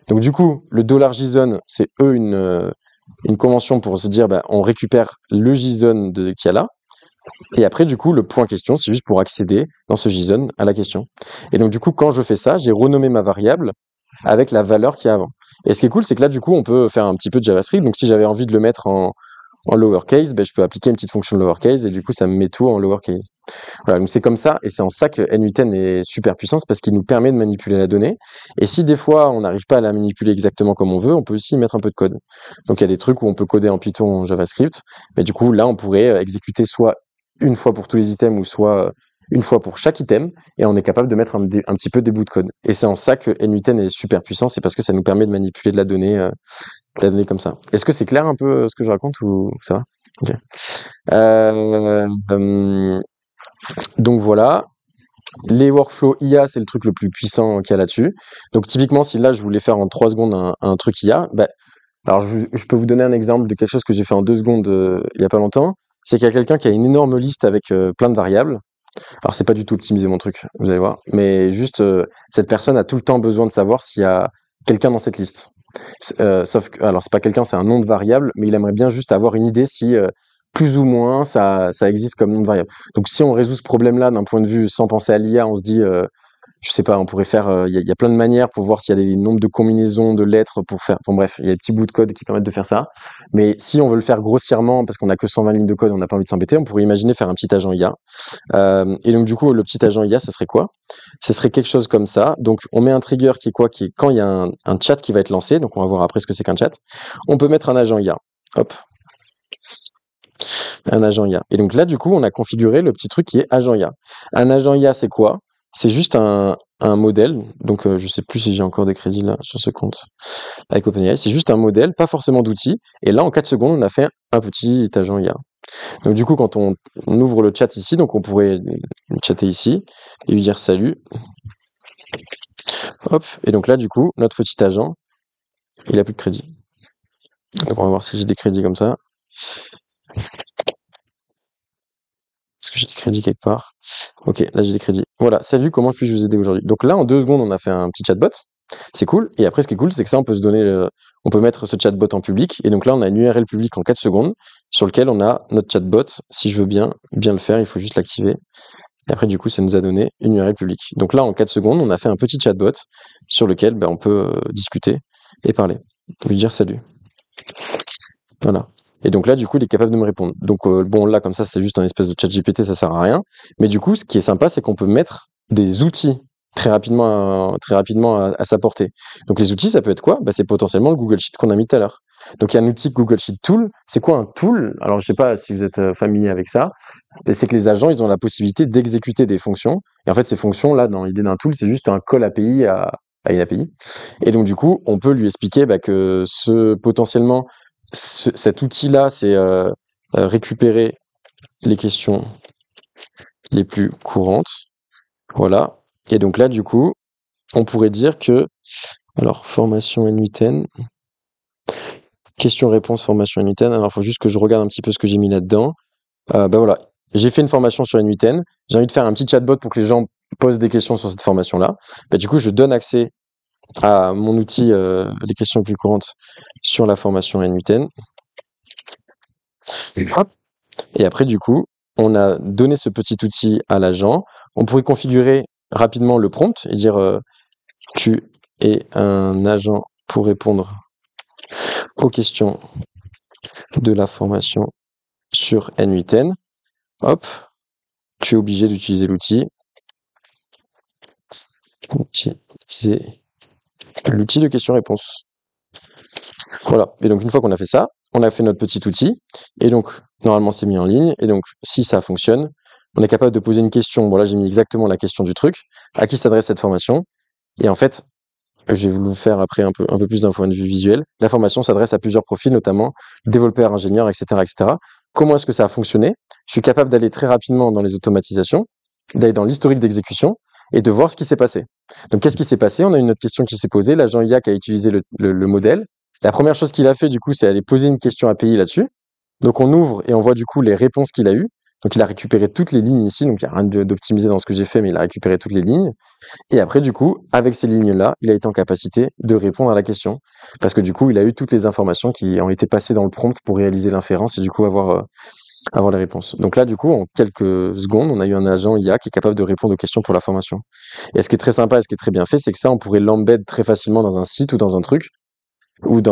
Donc du coup, le $JSON, c'est eux une convention pour se dire, bah, on récupère le JSON qu'il y a là. Et après, du coup, le point question, c'est juste pour accéder dans ce JSON à la question. Et donc du coup, quand je fais ça, j'ai renommé ma variable avec la valeur qu'il y a avant. Et ce qui est cool, c'est que là, du coup, on peut faire un petit peu de JavaScript. Donc si j'avais envie de le mettre en lowercase, ben, je peux appliquer une petite fonction de lowercase et du coup, ça me met tout en lowercase. Voilà, donc c'est comme ça et c'est en ça que NU10 est super puissant, c'est parce qu'il nous permet de manipuler la donnée. Et si des fois, on n'arrive pas à la manipuler exactement comme on veut, on peut aussi y mettre un peu de code. Donc il y a des trucs où on peut coder en Python, en JavaScript, mais du coup, là, on pourrait exécuter soit une fois pour tous les items ou soit une fois pour chaque item, et on est capable de mettre un petit peu des bouts de code. Et c'est en ça que NU10 est super puissant, c'est parce que ça nous permet de manipuler de la donnée comme ça. Est-ce que c'est clair un peu ce que je raconte ou ça va? Ok. Donc voilà. Les workflows IA, c'est le truc le plus puissant qu'il y a là-dessus. Donc typiquement, si là je voulais faire en 3 secondes un truc IA, bah, alors je peux vous donner un exemple de quelque chose que j'ai fait en 2 secondes il y a pas longtemps. C'est qu'il y a quelqu'un qui a une énorme liste avec plein de variables. Alors c'est pas du tout optimisé mon truc, vous allez voir. Mais juste, cette personne a tout le temps besoin de savoir s'il y a quelqu'un dans cette liste. Sauf que, alors c'est pas quelqu'un, c'est un nom de variable, mais il aimerait bien juste avoir une idée si plus ou moins ça existe comme nom de variable. Donc si on résout ce problème-là d'un point de vue sans penser à l'IA, on se dit, je sais pas, on pourrait faire, il y a plein de manières pour voir s'il y a des nombres de combinaisons de lettres pour faire. Bon bref, il y a des petits bouts de code qui permettent de faire ça. Mais si on veut le faire grossièrement, parce qu'on a que 120 lignes de code, on n'a pas envie de s'embêter, on pourrait imaginer faire un petit agent IA. Et donc du coup, le petit agent IA, ça serait quoi? Ce serait quelque chose comme ça. Donc on met un trigger qui est quoi? Qui est quand il y a un chat qui va être lancé. Donc on va voir après ce que c'est qu'un chat. On peut mettre un agent IA. Hop, un agent IA. Et donc là, du coup, on a configuré le petit truc qui est agent IA. Un agent IA, c'est quoi? C'est juste un modèle. Donc je sais plus si j'ai encore des crédits là sur ce compte avec OpenAI. C'est juste un modèle, pas forcément d'outils. Et là, en 4 secondes, on a fait un petit agent IA. Donc du coup, quand on ouvre le chat ici, donc on pourrait chatter ici et lui dire salut. Hop, et donc là, du coup, notre petit agent, il a plus de crédit. Donc on va voir si j'ai des crédits comme ça. Est-ce que j'ai des crédits quelque part? Ok, là j'ai des crédits. Voilà, salut, comment puis-je vous aider aujourd'hui? Donc là, en 2 secondes, on a fait un petit chatbot. C'est cool. Et après, ce qui est cool, c'est que ça, on peut se donner, on peut mettre ce chatbot en public. Et donc là, on a une URL publique en 4 secondes sur lequel on a notre chatbot. Si je veux bien le faire, il faut juste l'activer. Et après, du coup, ça nous a donné une URL publique. Donc là, en 4 secondes, on a fait un petit chatbot sur lequel on peut discuter et parler. Lui dire salut. Voilà. Et donc là, du coup, il est capable de me répondre. Donc bon, là, comme ça, c'est juste un espèce de chat GPT, ça sert à rien. Mais du coup, ce qui est sympa, c'est qu'on peut mettre des outils très rapidement à sa portée. Donc les outils, ça peut être quoi? C'est potentiellement le Google Sheet qu'on a mis tout à l'heure. Donc il y a un outil Google Sheet Tool. C'est quoi un tool? Alors je sais pas si vous êtes familier avec ça. Mais c'est que les agents, ils ont la possibilité d'exécuter des fonctions. Et en fait, ces fonctions-là, dans l'idée d'un tool, c'est juste un call API à une API. Et donc du coup, on peut lui expliquer que potentiellement cet outil-là, c'est récupérer les questions les plus courantes. Voilà. Et donc là, du coup, on pourrait dire que, alors, formation N8N, question-réponse, formation N8N. Alors, il faut juste que je regarde un petit peu ce que j'ai mis là-dedans. Voilà. J'ai fait une formation sur N8N. J'ai envie de faire un petit chatbot pour que les gens posent des questions sur cette formation-là. Du coup, je donne accès à mon outil, les questions les plus courantes sur la formation N8N. Hop. Et après, du coup, on a donné ce petit outil à l'agent. On pourrait configurer rapidement le prompt et dire tu es un agent pour répondre aux questions de la formation sur N8N. Hop, tu es obligé d'utiliser l'outil. Utiliser l'outil de question-réponse. Voilà. Et donc, une fois qu'on a fait ça, on a fait notre petit outil. Et donc, normalement, c'est mis en ligne. Et donc, si ça fonctionne, on est capable de poser une question. Bon, là, j'ai mis exactement la question du truc. À qui s'adresse cette formation? Et en fait, je vais vous faire après un peu plus d'un point de vue visuel. La formation s'adresse à plusieurs profils, notamment développeurs, ingénieurs, etc., etc. Comment est-ce que ça a fonctionné? Je suis capable d'aller très rapidement dans les automatisations, d'aller dans l'historique d'exécution et de voir ce qui s'est passé. Donc, qu'est-ce qui s'est passé? On a une autre question qui s'est posée. L'agent IA qui a utilisé le modèle. La première chose qu'il a fait, du coup, c'est aller poser une question API là-dessus. Donc, on ouvre et on voit du coup les réponses qu'il a eues. Donc, il a récupéré toutes les lignes ici. Donc, il n'y a rien d'optimisé dans ce que j'ai fait, mais il a récupéré toutes les lignes. Et après, du coup, avec ces lignes-là, il a été en capacité de répondre à la question. Parce que du coup, il a eu toutes les informations qui ont été passées dans le prompt pour réaliser l'inférence et du coup avoir les réponses. Donc là, du coup, en quelques secondes, on a eu un agent IA qui est capable de répondre aux questions pour la formation. Et ce qui est très sympa et ce qui est très bien fait, c'est que ça, on pourrait l'embed très facilement dans un site ou dans un truc, ou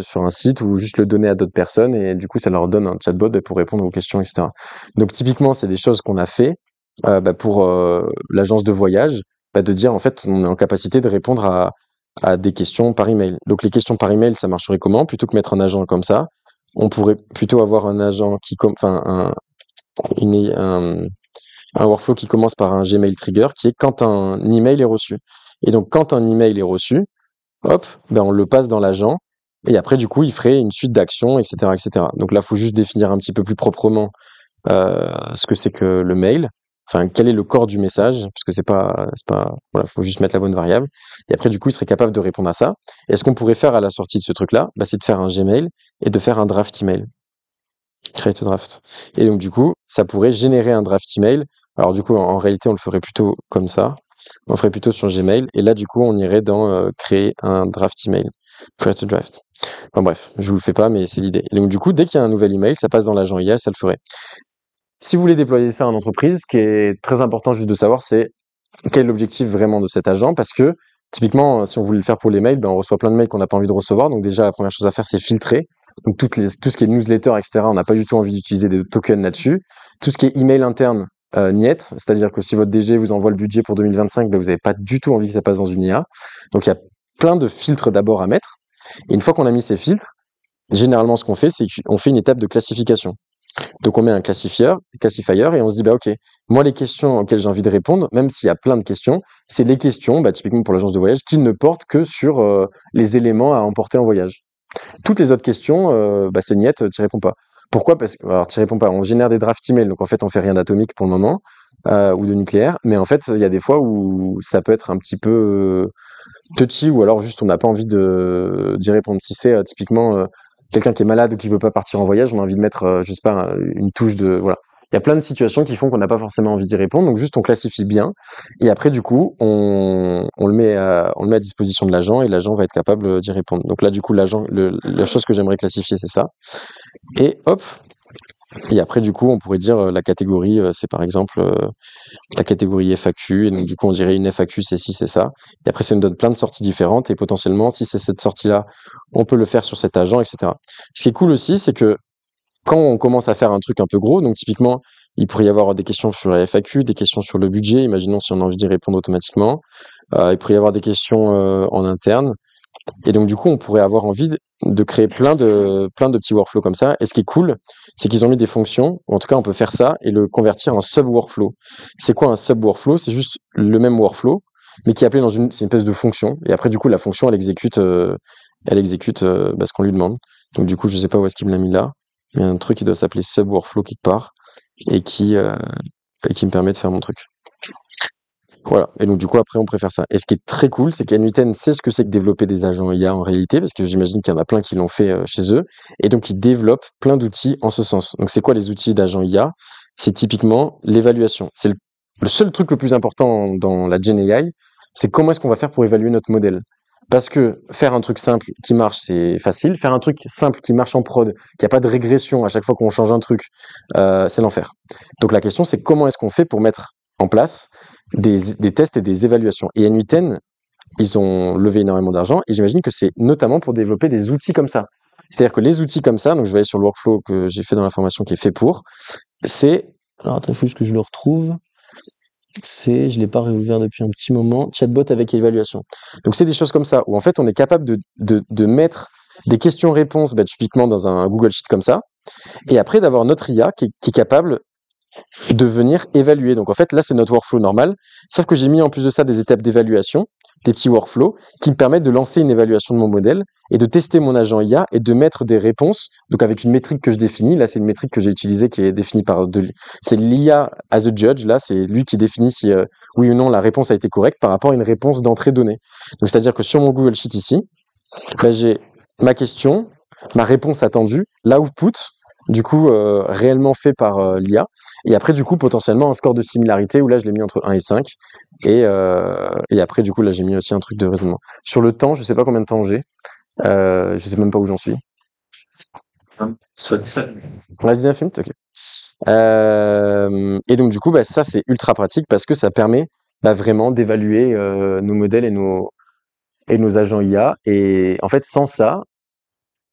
sur un site, ou juste le donner à d'autres personnes, et du coup, ça leur donne un chatbot pour répondre aux questions, etc. Donc typiquement, c'est des choses qu'on a fait pour l'agence de voyage, de dire en fait, on est en capacité de répondre à des questions par email. Donc les questions par email, ça marcherait comment? Plutôt que mettre un agent comme ça, on pourrait plutôt avoir un agent un workflow qui commence par un Gmail trigger, qui est quand un email est reçu. Et donc quand un email est reçu, hop, on le passe dans l'agent, et après du coup il ferait une suite d'actions, etc., etc. Donc là, il faut juste définir un petit peu plus proprement ce que c'est que le mail, enfin quel est le corps du message, parce que voilà, faut juste mettre la bonne variable. Et après du coup, il serait capable de répondre à ça. Et ce qu'on pourrait faire à la sortie de ce truc-là, c'est de faire un Gmail et de faire un draft email. Create a draft. Et donc du coup, ça pourrait générer un draft email. Alors du coup, en réalité, on le ferait plutôt comme ça. On ferait plutôt sur Gmail. Et là, du coup, on irait dans créer un draft email. Create a draft. Enfin bref, je vous le fais pas, mais c'est l'idée. Et donc du coup, dès qu'il y a un nouvel email, ça passe dans l'agent IA, ça le ferait. Si vous voulez déployer ça en entreprise, ce qui est très important juste de savoir, c'est quel est l'objectif vraiment de cet agent, parce que typiquement, si on voulait le faire pour les mails, on reçoit plein de mails qu'on n'a pas envie de recevoir. Donc déjà, la première chose à faire, c'est filtrer. Donc tout ce qui est newsletter, etc., on n'a pas du tout envie d'utiliser des tokens là-dessus. Tout ce qui est email interne, niet, c'est-à-dire que si votre DG vous envoie le budget pour 2025, vous n'avez pas du tout envie que ça passe dans une IA. Donc il y a plein de filtres d'abord à mettre. Et une fois qu'on a mis ces filtres, généralement ce qu'on fait, c'est qu'on fait une étape de classification. Donc on met un classifier et on se dit ok, moi les questions auxquelles j'ai envie de répondre, même s'il y a plein de questions, c'est les questions, typiquement pour l'agence de voyage, qui ne portent que sur les éléments à emporter en voyage. Toutes les autres questions, c'est niet, t'y réponds pas. Pourquoi? Parce que alors t'y réponds pas. On génère des drafts email, donc en fait on fait rien d'atomique pour le moment ou de nucléaire, mais en fait il y a des fois où ça peut être un petit peu touchy ou alors juste on n'a pas envie d'y répondre. Si c'est typiquement quelqu'un qui est malade ou qui veut pas partir en voyage, on a envie de mettre, je sais pas, une touche de voilà. Il y a plein de situations qui font qu'on n'a pas forcément envie d'y répondre, donc juste on classifie bien, et après du coup on le met à disposition de l'agent et l'agent va être capable d'y répondre. Donc là du coup la chose que j'aimerais classifier c'est ça, et hop, et après du coup on pourrait dire la catégorie c'est par exemple la catégorie FAQ, et donc du coup on dirait une FAQ c'est ci c'est ça, et après ça nous donne plein de sorties différentes, et potentiellement si c'est cette sortie là on peut le faire sur cet agent, etc. Ce qui est cool aussi c'est que quand on commence à faire un truc un peu gros, donc typiquement, il pourrait y avoir des questions sur la FAQ, des questions sur le budget, imaginons si on a envie d'y répondre automatiquement. Il pourrait y avoir des questions en interne. Et donc, du coup, on pourrait avoir envie de créer plein de petits workflows comme ça. Et ce qui est cool, c'est qu'ils ont mis des fonctions. En tout cas, on peut faire ça et le convertir en sub-workflow. C'est quoi un sub-workflow? C'est juste le même workflow, mais qui est appelé c'est une espèce de fonction. Et après, du coup, la fonction, elle exécute ce qu'on lui demande. Donc, du coup, je sais pas où est-ce qu'il me l'a mis là. Il y a un truc qui doit s'appeler sub-workflow quelque part et et qui me permet de faire mon truc. Voilà. Et donc, du coup, après, on préfère ça. Et ce qui est très cool, c'est qu'N8N sait ce que c'est que développer des agents IA en réalité, parce que j'imagine qu'il y en a plein qui l'ont fait chez eux. Et donc, ils développent plein d'outils en ce sens. Donc, c'est quoi les outils d'agents IA? C'est typiquement l'évaluation. C'est le seul truc le plus important dans la Gen AI, c'est comment est-ce qu'on va faire pour évaluer notre modèle. Parce que faire un truc simple qui marche, c'est facile. Faire un truc simple qui marche en prod, qui a pas de régression à chaque fois qu'on change un truc, c'est l'enfer. Donc la question, c'est comment est-ce qu'on fait pour mettre en place des tests et des évaluations. Et N8N, ils ont levé énormément d'argent et j'imagine que c'est notamment pour développer des outils comme ça. C'est-à-dire que les outils comme ça, donc je vais aller sur le workflow que j'ai fait dans la formation qui est fait pour, c'est... Alors attends, il faut juste que je le retrouve. Je l'ai pas réouvert depuis un petit moment, chatbot avec évaluation. Donc c'est des choses comme ça, où en fait on est capable de mettre des questions-réponses, typiquement dans un Google Sheet comme ça, et après d'avoir notre IA qui est capable de venir évaluer. Donc en fait, là, c'est notre workflow normal, sauf que j'ai mis en plus de ça des étapes d'évaluation, des petits workflows qui me permettent de lancer une évaluation de mon modèle et de tester mon agent IA et de mettre des réponses, donc avec une métrique que je définis. Là, c'est une métrique que j'ai utilisée qui est définie c'est l'IA as a judge. Là, c'est lui qui définit si oui ou non la réponse a été correcte par rapport à une réponse d'entrée donnée. Donc c'est-à-dire que sur mon Google Sheet ici, j'ai ma question, ma réponse attendue, l'output, du coup réellement fait par l'IA, et après du coup potentiellement un score de similarité où là je l'ai mis entre 1 et 5, et après du coup là j'ai mis aussi un truc de raisonnement. Sur le temps, je sais pas combien de temps j'ai, je sais même pas où j'en suis.
Soit 17.
On a 19 minutes, ok. Et donc du coup ça c'est ultra pratique parce que ça permet vraiment d'évaluer nos modèles et nos agents IA, et en fait sans ça,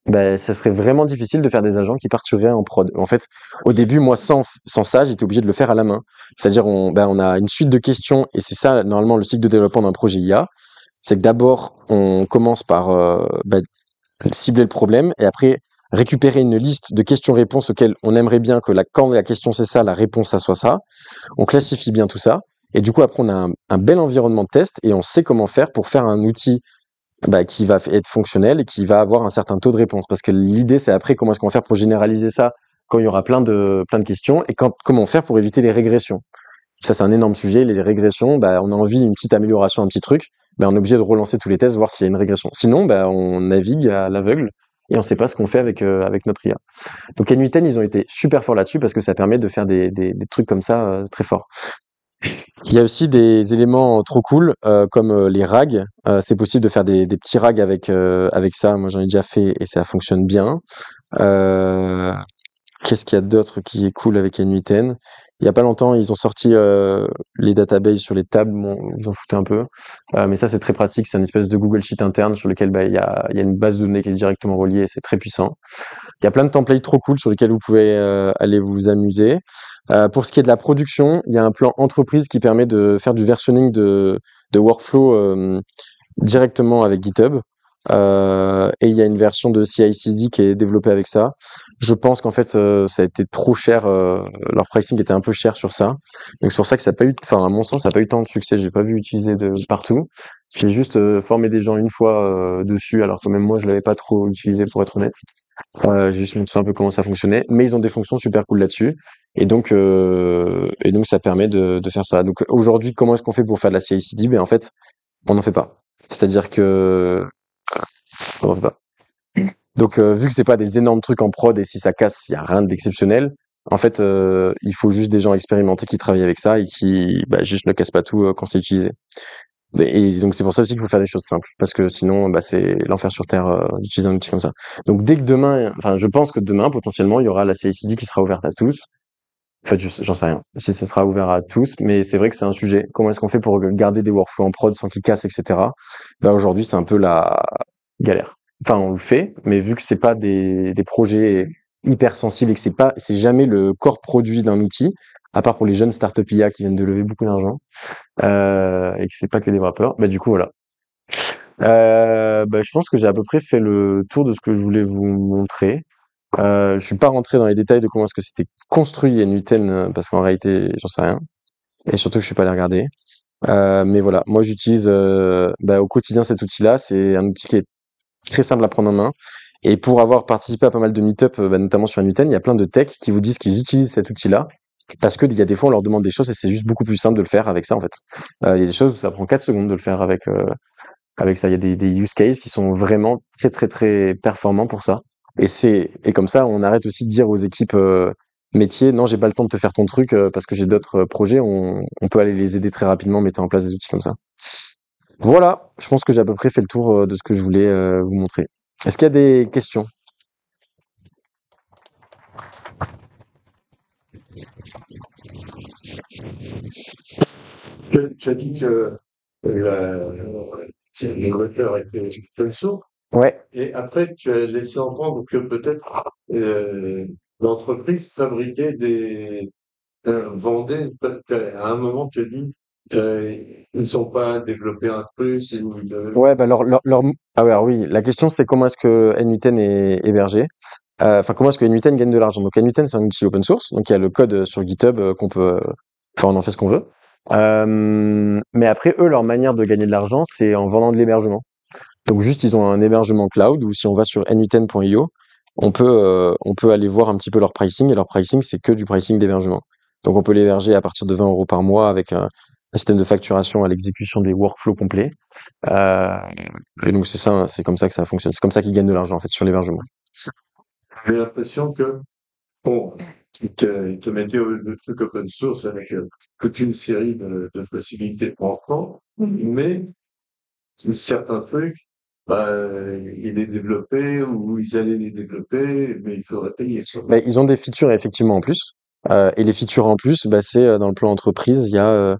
ça serait vraiment difficile de faire des agents qui partiraient en prod. En fait, au début, moi, sans ça, j'étais obligé de le faire à la main. C'est-à-dire, on a une suite de questions, et c'est ça, normalement, le cycle de développement d'un projet IA. C'est que d'abord, on commence par cibler le problème, et après, récupérer une liste de questions-réponses auxquelles on aimerait bien que quand la question c'est ça, la réponse ça soit ça. On classifie bien tout ça, et du coup, après, on a un bel environnement de test, et on sait comment faire pour faire un outil qui va être fonctionnel et qui va avoir un certain taux de réponse. Parce que l'idée, c'est après comment est-ce qu'on va faire pour généraliser ça quand il y aura plein de questions, et comment faire pour éviter les régressions. Ça, c'est un énorme sujet. Les régressions, on a envie d'une petite amélioration, un petit truc, on est obligé de relancer tous les tests, voir s'il y a une régression. Sinon, on navigue à l'aveugle et on ne sait pas ce qu'on fait avec notre IA. Donc N8N, ils ont été super forts là-dessus parce que ça permet de faire des trucs comme ça très forts. Il y a aussi des éléments trop cool comme les RAG. C'est possible de faire des petits RAG avec ça. Moi, j'en ai déjà fait et ça fonctionne bien. Euh, Qu'est-ce qu'il y a d'autre qui est cool avec N8N? Il y a pas longtemps, ils ont sorti les databases sur les tables. Bon, ils en foutaient un peu. Mais ça, c'est très pratique. C'est une espèce de Google Sheet interne sur lequel il y a une base de données qui est directement reliée et c'est très puissant. Il y a plein de templates trop cool sur lesquels vous pouvez aller vous amuser. Pour ce qui est de la production, il y a un plan entreprise qui permet de faire du versionning de workflow directement avec GitHub. Et il y a une version de CI/CD qui est développée avec ça. Je pense qu'en fait, ça a été trop cher. Leur pricing était un peu cher sur ça. Donc c'est pour ça que ça n'a pas eu, enfin à mon sens, ça n'a pas eu tant de succès. J'ai pas vu utiliser de partout. J'ai juste formé des gens une fois dessus, alors que même moi, je l'avais pas trop utilisé pour être honnête. J'ai juste montré un peu comment ça fonctionnait, mais ils ont des fonctions super cool là-dessus, et donc ça permet de faire ça. Donc aujourd'hui, comment est-ce qu'on fait pour faire de la CI/CD? En fait, on n'en fait pas. C'est-à-dire que on n'en fait pas. Donc vu que c'est pas des énormes trucs en prod et si ça casse, il y a rien d'exceptionnel. En fait, il faut juste des gens expérimentés qui travaillent avec ça et qui, bah, juste ne cassent pas tout quand c'est utilisé. Et donc c'est pour ça aussi qu'il faut faire des choses simples, parce que sinon, bah, c'est l'enfer sur terre d'utiliser un outil comme ça. Donc dès que demain, enfin, je pense que demain, potentiellement, il y aura la CI/CD qui sera ouverte à tous. En fait, j'en sais rien. Si ce sera ouvert à tous, mais c'est vrai que c'est un sujet. Comment est-ce qu'on fait pour garder des workflows en prod sans qu'ils cassent, etc. Bah, aujourd'hui, c'est un peu la galère. Enfin, on le fait, mais vu que c'est pas des projets hyper sensibles et que c'est jamais le core produit d'un outil, à part pour les jeunes startup IA qui viennent de lever beaucoup d'argent, et que c'est pas que les développeurs, bah, du coup, voilà. Bah, je pense que j'ai à peu près fait le tour de ce que je voulais vous montrer. Je suis pas rentré dans les détails de comment est-ce que c'était construit N8N parce qu'en réalité, j'en sais rien. Et surtout que je suis pas allé regarder. Mais voilà, moi j'utilise bah, au quotidien cet outil-là. C'est un outil qui est très simple à prendre en main. Et pour avoir participé à pas mal de meet-up, bah, notamment sur N8N, il y a plein de techs qui vous disent qu'ils utilisent cet outil-là. Parce que il y a des fois, on leur demande des choses et c'est juste beaucoup plus simple de le faire avec ça, en fait. Il y a des choses où ça prend 4 secondes de le faire avec ça. Il y a des use cases qui sont vraiment très, très, très performants pour ça. Et comme ça, on arrête aussi de dire aux équipes métiers, non, j'ai pas le temps de te faire ton truc parce que j'ai d'autres projets. On peut aller les aider très rapidement en mettant en place des outils comme ça. Voilà, je pense que j'ai à peu près fait le tour de ce que je voulais vous montrer. Est-ce qu'il y a des questions?
Tu as dit que le moteur était open source,
Ouais.
et après tu as laissé entendre que peut-être l'entreprise fabriquait vendait, à un moment tu as dit, ils n'ont pas développé un truc,
Ouais, bah ah ouais, alors oui, la question c'est comment est-ce que N8N est hébergé? Enfin, comment est-ce que N8N gagne de l'argent? Donc N8N c'est un outil open source, donc il y a le code sur GitHub qu'on peut, enfin on en fait ce qu'on veut. Mais après eux, leur manière de gagner de l'argent, c'est en vendant de l'hébergement. Donc juste ils ont un hébergement cloud où si on va sur n8n.io, on peut aller voir un petit peu leur pricing et leur pricing c'est que du pricing d'hébergement. Donc on peut l'héberger à partir de 20 € par mois avec un système de facturation à l'exécution des workflows complets. Euh, et donc c'est ça, c'est comme ça que ça fonctionne. C'est comme ça qu'ils gagnent de l'argent en fait sur l'hébergement.
j'ai l'impression que bon, ils te mettaient le truc open source avec toute une série de possibilités de lancement, mais certains trucs, bah, ils les développaient ou ils allaient les développer, mais il faudrait payer, quoi.
Mais ils ont des features effectivement en plus. Et les features en plus, bah, c'est dans le plan entreprise, il y a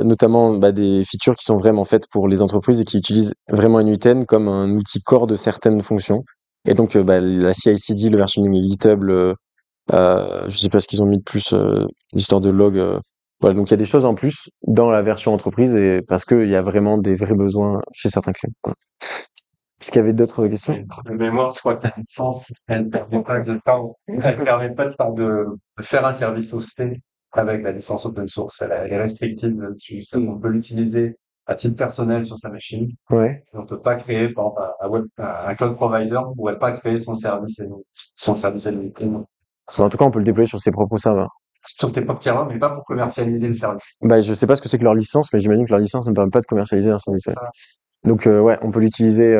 notamment bah, des features qui sont vraiment faites pour les entreprises et qui utilisent vraiment N8N comme un outil core de certaines fonctions. Et donc bah, la CI/CD, le versioning GitHub, je sais pas ce qu'ils ont mis de plus, l'histoire de log. Voilà, donc il y a des choses en plus dans la version entreprise et parce qu'il y a vraiment des vrais besoins chez certains clients. Voilà. Est-ce qu'il y avait d'autres questions?
De mémoire, je crois que ta licence, elle permet pas de faire un service hosté avec la licence open source. Elle est restrictive là-dessus. On peut l'utiliser à titre personnel sur sa machine.
Ouais.
On peut pas créer, par exemple, un cloud provider ne pourrait pas créer son service à lui.
Enfin, en tout cas, on peut le déployer sur ses propres serveurs.
Sur tes propres terrains, mais pas pour commercialiser le service.
Bah, je sais pas ce que c'est que leur licence, mais j'imagine que leur licence ne permet pas de commercialiser leur service. Ouais.
Ça,
Donc, ouais, on peut l'utiliser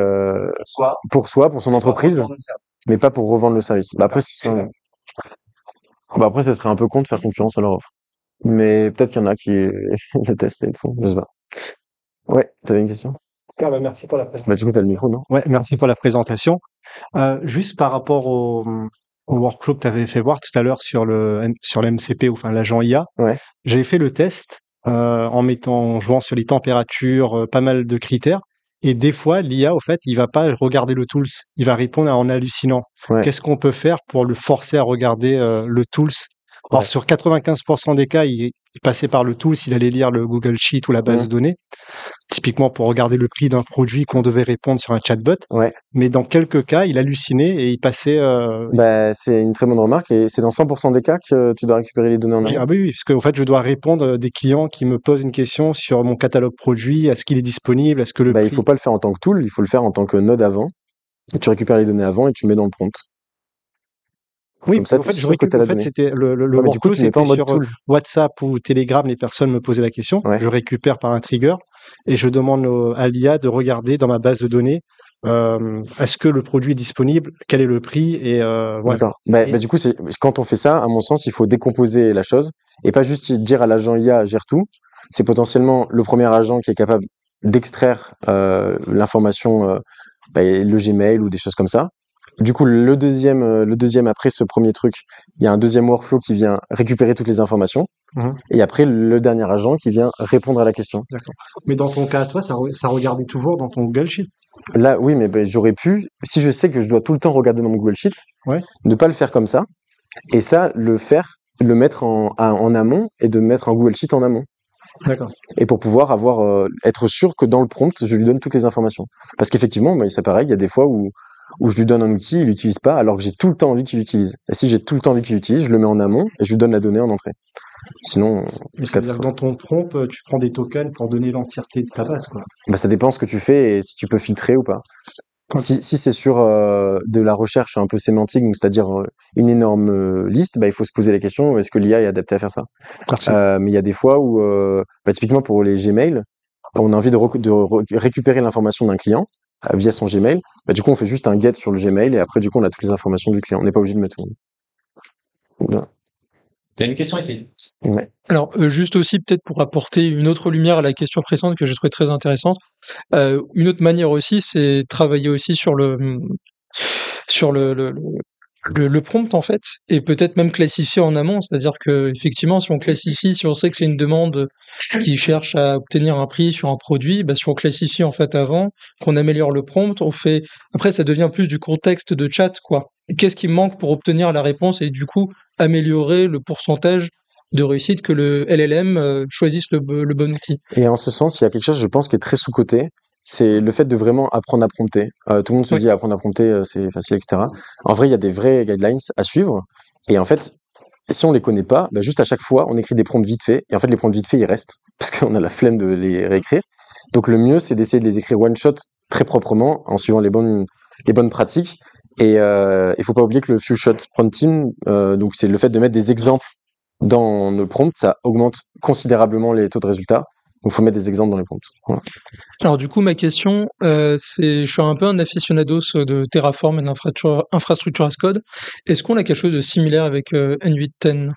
soit,
pour soi, pour son
soit
entreprise,
revendre le service.
mais pas pour revendre le service. Bah, après, ce serait un peu con de faire concurrence à leur offre. Mais peut-être qu'il y en a qui le testent et le font, je sais pas. Ouais, t'avais une question?
Ah bah, merci pour la
Bah,
présentation.
du coup, t'as le micro, non?
Ouais, merci pour la présentation. Juste par rapport au workflow que tu avais fait voir tout à l'heure sur l'MCP, ou enfin l'agent IA,
Ouais.
j'avais fait le test en jouant sur les températures, pas mal de critères. Et des fois, l'IA, au fait, il va pas regarder le tools, il va répondre en hallucinant.
Ouais.
Qu'est-ce qu'on peut faire pour le forcer à regarder le tools? Alors,
Ouais.
sur 95% des cas, il passait par le tools, il allait lire le Google Sheet ou la base
Mhm.
de données, typiquement pour regarder le prix d'un produit qu'on devait répondre sur un chatbot.
Ouais.
Mais dans quelques cas, il hallucinait et il passait.
Bah, c'est une très bonne remarque et c'est dans 100% des cas que tu dois récupérer les données en amont.
Ah oui, oui, parce qu'en fait, je dois répondre des clients qui me posent une question sur mon catalogue produit. Est-ce qu'il est disponible? Est-ce que le
Bah, il
prix.
faut pas le faire en tant que tool, il faut le faire en tant que node avant. Et tu récupères les données avant et tu mets dans le prompt.
Oui,
Comme ça,
en
tu es
fait, je
sûr que tu as
récupère.
la
En fait,
donnée.
c'était le
Ouais, mais du coup,
workflow,
tu mets pas en
c'était
mode
sur
tool.
WhatsApp ou Telegram. Les personnes me posaient la question.
Ouais.
Je récupère par un trigger et je demande à l'IA de regarder dans ma base de données est-ce que le produit est disponible, quel est le prix et voilà.
D'accord. Bah,
Et
du coup, quand on fait ça, à mon sens, il faut décomposer la chose et pas juste dire à l'agent IA gère tout. C'est potentiellement le premier agent qui est capable d'extraire l'information, le Gmail ou des choses comme ça. Du coup, le deuxième après ce premier truc, il y a un deuxième workflow qui vient récupérer toutes les informations.
Mhm.
Et après, le dernier agent qui vient répondre à la question.
D'accord. Mais dans ton cas, toi, ça regardait toujours dans ton Google Sheet.
Là, oui, mais j'aurais pu, si je sais que je dois tout le temps regarder dans mon Google Sheet,
Ouais.
ne pas le faire comme ça. Et ça, le mettre en amont et de mettre un Google Sheet en amont.
D'accord.
Et pour pouvoir être sûr que dans le prompt, je lui donne toutes les informations. Parce qu'effectivement, c'est pareil, il y a des fois où je lui donne un outil, il l'utilise pas, alors que j'ai tout le temps envie qu'il l'utilise. Et si j'ai tout le temps envie qu'il l'utilise, je le mets en amont et je lui donne la donnée en entrée. Sinon,
Mais
c'est
ça veut dire que
catastrophe.
dans ton prompt, tu prends des tokens pour donner l'entièreté de ta base, quoi.
Ça dépend ce que tu fais et si tu peux filtrer ou pas.
Ok.
Si c'est sur de la recherche un peu sémantique, donc c'est-à-dire une énorme liste, il faut se poser la question, est-ce que l'IA est adaptée à faire ça?
Merci.
Mais il y a des fois où, typiquement pour les Gmail, on a envie de récupérer l'information d'un client via son Gmail. Du coup, on fait juste un get sur le Gmail et après, du coup, on a toutes les informations du client. On n'est pas obligé de mettre tout. Voilà.
T'as une question ici.
Ouais.
Alors, juste aussi peut-être pour apporter une autre lumière à la question précédente que j'ai trouvée très intéressante, une autre manière aussi, c'est travailler aussi sur le prompt en fait, et peut-être même classifier en amont. C'est-à-dire que effectivement, si on classifie, si on sait que c'est une demande qui cherche à obtenir un prix sur un produit, si on classifie en fait avant, qu'on améliore le prompt, on fait. Après, ça devient plus du contexte de chat, quoi. Qu'est-ce qui manque pour obtenir la réponse et du coup améliorer le pourcentage de réussite que le LLM choisisse le bon outil.
Et en ce sens, il y a quelque chose, je pense, qui est très sous-coté. C'est le fait de vraiment apprendre à prompter. Tout le monde se
Oui.
dit apprendre à prompter, c'est facile, etc. En vrai, il y a des vrais guidelines à suivre. Et en fait, si on les connaît pas, juste à chaque fois, on écrit des prompts vite fait. Et en fait, les prompts vite fait, ils restent parce qu'on a la flemme de les réécrire. Donc, le mieux, c'est d'essayer de les écrire one shot très proprement en suivant les bonnes pratiques. Et il faut pas oublier que le few shot prompting, donc c'est le fait de mettre des exemples dans nos prompts, ça augmente considérablement les taux de résultats. Donc, faut mettre des exemples dans les prompts. Voilà.
Alors du coup, ma question, c'est, je suis un peu un aficionados de Terraform et d'infrastructure as code. Est-ce qu'on a quelque chose de similaire avec N810?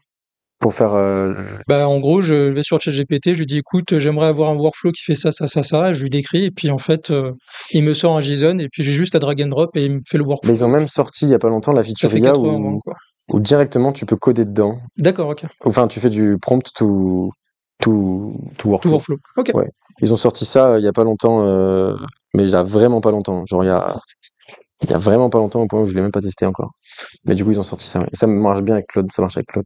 Pour faire
En gros, je vais sur ChatGPT, je lui dis, écoute, j'aimerais avoir un workflow qui fait ça, ça, ça, ça, et je lui décris, et puis en fait, il me sort un JSON, et puis j'ai juste à drag and drop, et il me fait le workflow.
Mais ils ont même sorti il y a pas longtemps la
Ça
feature
fait
IA
80 bancs, quoi.
où directement tu peux coder dedans.
D'accord, ok.
Enfin, tu fais du prompt to
Tout
workflow.
workflow. Ok.
Ouais. Ils ont sorti ça il y a pas longtemps, mais il y a vraiment pas longtemps. Genre il y a vraiment pas longtemps au point où je l'ai même pas testé encore. Mais du coup, ils ont sorti ça. Ouais. Et ça marche bien avec Claude. Ça marche avec Claude.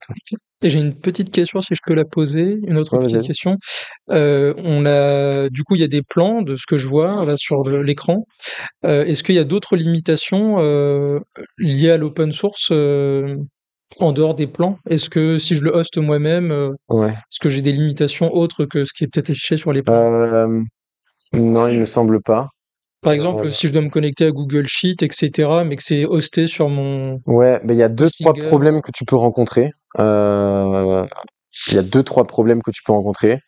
Et j'ai une petite question, si je peux la poser, une autre
Ouais,
petite
vas-y.
question. Du coup, il y a des plans de ce que je vois là sur l'écran. Est-ce qu'il y a d'autres limitations liées à l'open source en dehors des plans? Est-ce que si je le hoste moi-même,
Ouais.
est-ce que j'ai des limitations autres que ce qui est peut-être affiché sur les plans?
Non, il me semble pas.
Par exemple, si je dois me connecter à Google Sheet, etc., mais que c'est hosté sur mon
Ouais, il y a deux, trois
Hostinger.
problèmes que tu peux rencontrer. Il y a deux, trois problèmes que tu peux rencontrer.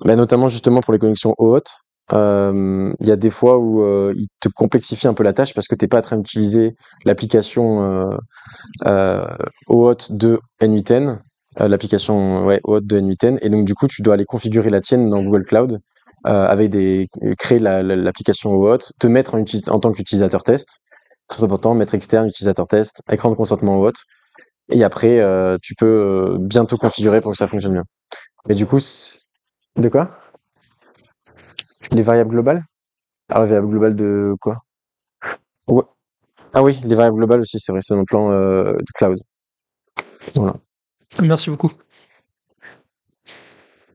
Notamment justement pour les connexions OAuth. Il y a des fois où il te complexifie un peu la tâche parce que t'es pas en train d'utiliser l'application OAuth de N8N, l'application OAuth de N8N, et donc du coup tu dois aller configurer la tienne dans Google Cloud créer l'application OAuth, te mettre en tant qu'utilisateur test, très important, mettre externe, utilisateur test, écran de consentement OAuth, et après tu peux bientôt configurer pour que ça fonctionne bien. Mais du coup, de quoi? Les variables globales? Alors les variables globales de quoi? Ouais. Ah oui, les variables globales aussi, c'est vrai, c'est dans le plan de cloud. Voilà.
Merci beaucoup.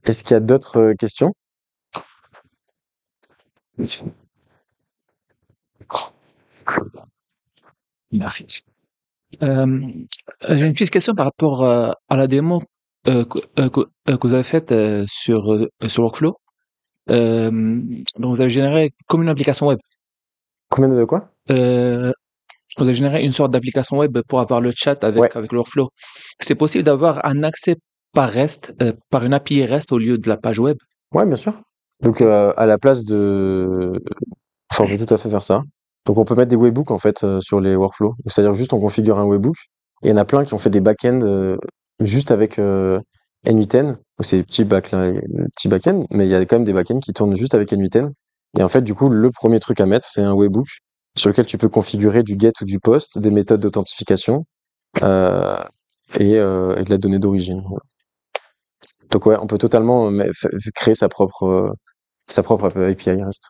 Est-ce qu'il y a d'autres questions?
Merci. J'ai une petite question par rapport à la démo que vous avez faite sur Workflow. Donc, vous avez généré comme une application web.
Combien de quoi?
Euh, vous avez généré une sorte d'application web pour avoir le chat
Ouais,
avec le workflow. C'est possible d'avoir un accès par REST, par une API REST au lieu de la page web.
ouais, bien sûr. Donc, à la place de... Enfin, on peut tout à fait faire ça. Donc, on peut mettre des webhooks, en fait, sur les workflows. C'est-à-dire juste, on configure un webhook. Et il y en a plein qui ont fait des backends juste avec N8N. Donc, c'est des petits backends, mais il y a quand même des backends qui tournent juste avec N8N. Et en fait, du coup, le premier truc à mettre, c'est un webhook sur lequel tu peux configurer du get ou du post, des méthodes d'authentification euh, et de la donnée d'origine. Voilà. Donc, ouais, on peut totalement créer sa propre API REST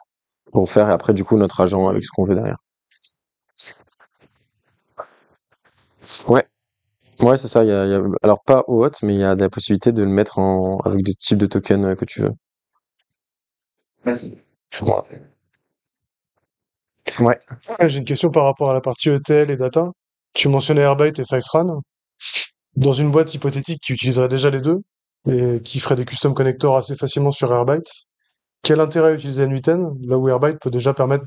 pour faire après du coup notre agent avec ce qu'on veut derrière. Ouais, ouais, c'est ça. Alors pas OAuth, mais il y a la possibilité de le mettre avec des types de tokens que tu veux.
Merci.
Ouais. Ouais.
Ouais, j'ai une question par rapport à la partie ETL et data. Tu mentionnais Airbyte et Fivetran. Dans une boîte hypothétique qui utiliserait déjà les deux et qui ferait des custom connectors assez facilement sur Airbyte, quel intérêt à utiliser N8N là où Airbyte peut déjà permettre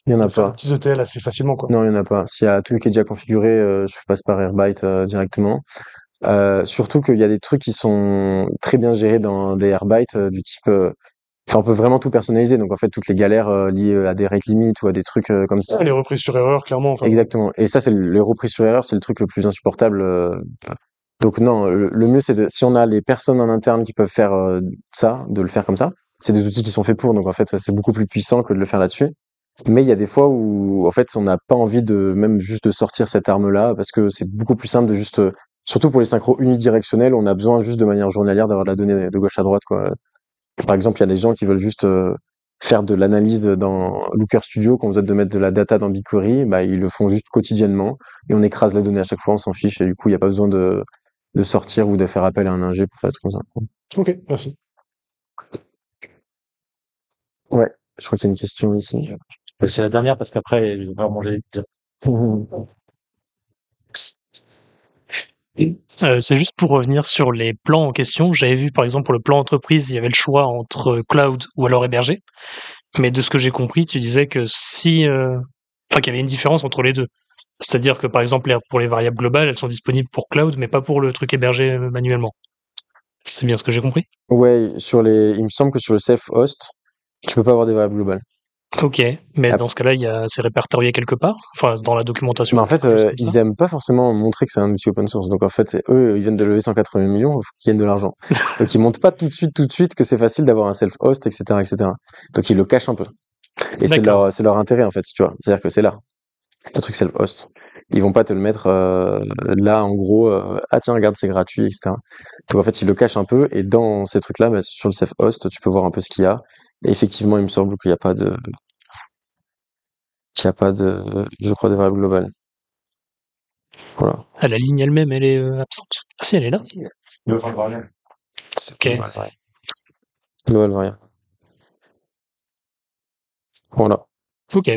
Il y en
de
a
faire des
pas.
petits ETL assez facilement, quoi.
Non, il y en a pas. S'il y a tout qui est déjà configuré, je passe par Airbyte directement. Surtout qu'il y a des trucs qui sont très bien gérés dans des Airbyte du type. Enfin, on peut vraiment tout personnaliser. Donc en fait, toutes les galères liées à des rate limits ou à des trucs comme ça.
Ah, les reprises sur erreur, clairement. Enfin,
Exactement. Et ça, c'est le repris sur erreur, c'est le truc le plus insupportable. Donc non, le mieux, c'est si on a les personnes en interne qui peuvent faire ça, de le faire comme ça. C'est des outils qui sont faits pour, donc en fait, c'est beaucoup plus puissant que de le faire là-dessus. Mais il y a des fois où, en fait, on n'a pas envie de même juste de sortir cette arme-là, parce que c'est beaucoup plus simple de juste, surtout pour les synchros unidirectionnels, on a besoin juste de manière journalière d'avoir de la donnée de gauche à droite, quoi. Par exemple, il y a des gens qui veulent juste faire de l'analyse dans Looker Studio, quand vous êtes de mettre de la data dans BigQuery, bah, ils le font juste quotidiennement et on écrase la donnée à chaque fois, on s'en fiche et du coup, il n'y a pas besoin de sortir ou de faire appel à un ingé pour faire des trucs comme ça.
ok, merci.
Ouais, je crois qu'il y a une question ici.
C'est la dernière parce qu'après, je vais devoir manger des pizzas.
C'est juste pour revenir sur les plans en question. J'avais vu, par exemple, pour le plan entreprise, il y avait le choix entre cloud ou alors hébergé. Mais de ce que j'ai compris, tu disais que enfin, qu'il y avait une différence entre les deux. C'est-à-dire que, par exemple, pour les variables globales, elles sont disponibles pour cloud, mais pas pour le truc hébergé manuellement. C'est bien ce que j'ai compris?
Ouais, il me semble que sur le self-host, tu peux pas avoir des variables globales.
Ok, mais
Ah,
dans ce cas-là, c'est répertorié quelque part, enfin, dans la documentation,
mais en
quelque
fait,
chose comme ça.
ils aiment pas forcément montrer que c'est un outil open source. Donc en fait, eux, ils viennent de lever 180 millions, il faut qu'ils gagnent de l'argent. Donc ils montrent pas tout de suite que c'est facile d'avoir un self-host, etc., etc. Donc ils le cachent un peu. Et
D'accord.
c'est leur intérêt, en fait, tu vois. C'est-à-dire que c'est là, le truc self-host. Ils vont pas te le mettre là, en gros, ah tiens, regarde, c'est gratuit, etc. Donc en fait, ils le cachent un peu, et dans ces trucs-là, bah, sur le self-host, tu peux voir un peu ce qu'il y a. Et effectivement, il me semble qu'il y a pas de, je crois, de variable globale. Voilà.
Ah, la ligne elle-même, elle est absente. Ah si, elle est là.
Ne fera rien.
C'est
Ok.
global variable. Voilà.
Ok,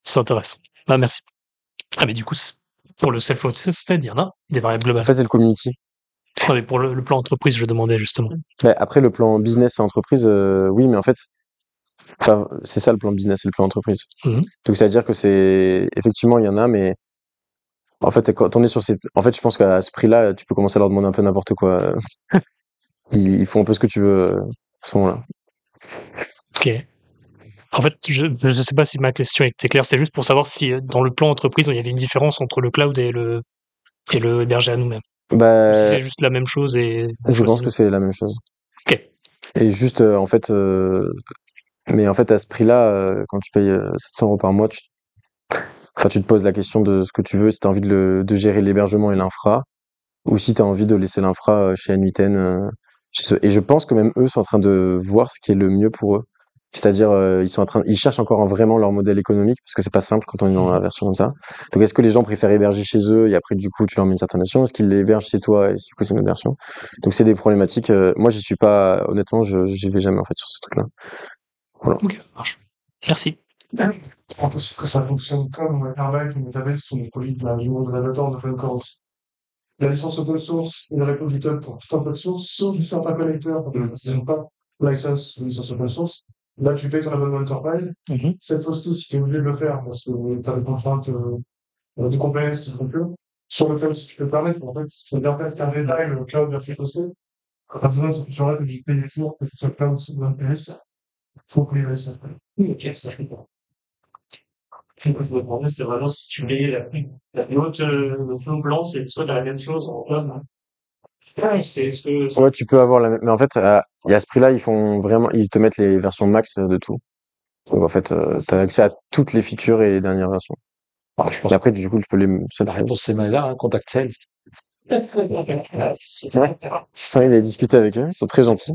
c'est intéressant. Bah merci. Ah mais du coup, pour le self-hosted, il y en a des variables
En
globales.
fait, c'est le community.
Ah, mais pour le plan entreprise, je demandais justement.
Ouais, après, le plan business et entreprise, oui, mais en fait, enfin, c'est ça le plan business et le plan entreprise.
Mhm.
Donc, c'est-à-dire que effectivement, il y en a, mais en fait, quand on est sur en fait, je pense qu'à ce prix-là, tu peux commencer à leur demander un peu n'importe quoi. Ils font un peu ce que tu veux à ce moment-là.
Ok. En fait, je sais pas si ma question était claire. C'était juste pour savoir si dans le plan entreprise, il y avait une différence entre le cloud et le hébergé à nous-mêmes. Ou si
Bah,
c'est juste la même chose et on
je
choisit
pense que
nous.
c'est la même chose.
Ok.
Et juste, en fait, mais en fait, à ce prix-là, quand tu payes 700 € par mois, enfin, tu te poses la question de ce que tu veux, si tu as envie de gérer l'hébergement et l'infra, ou si tu as envie de laisser l'infra chez N8N. Et je pense que même eux sont en train de voir ce qui est le mieux pour eux. C'est-à-dire, ils cherchent encore vraiment leur modèle économique, parce que c'est pas simple quand on est dans la version comme ça. Donc, est-ce que les gens préfèrent héberger chez eux et après, du coup, tu leur mets une certaine version? Est-ce qu'ils l'hébergent chez toi et du coup, c'est une autre version? Donc, c'est des problématiques. Moi, j'y suis pas, honnêtement, j'y vais jamais, en fait, sur ce truc-là. Voilà.
Ok, ça marche. Merci.
En plus, que ça fonctionne comme Airbyte ou Metabase sont des produits de la niveau de la data en open core aussi. La licence open source est repository pour tout open source, sauf certains connecteurs, ils n'ont pas license ou licence open source. Là, tu payes ton abonnement Enterprise.
Mhm.
Cette fois-ci, si tu es obligé de le faire, parce que tu as des contraintes de compliance qui font que. Sur le cloud, si tu peux te permettre, en fait, ça vient presque un détail, le cloud versus hosté. Quand t'as besoin de cette feature-là, que j'ai payé pour, que ce soit cloud ou on-premise, faut payer ça.
Oui, ok, ça je comprends. Donc, je me demandais, c'était vraiment si tu payais la plus haute, le plus blanc, c'est soit t'as la même chose en cloud. Ouais, c'est, est-ce que,
Ouais, tu peux avoir la même. Mais en fait, et à ce prix-là, ils te mettent les versions max de tout. Donc en fait, t'as accès à toutes les features et les dernières versions.
je pense
Et après, du coup, tu peux
que la réponse c'est là, hein, contact self.
Ouais. Si t'arrives à discuter avec eux, ils sont très gentils.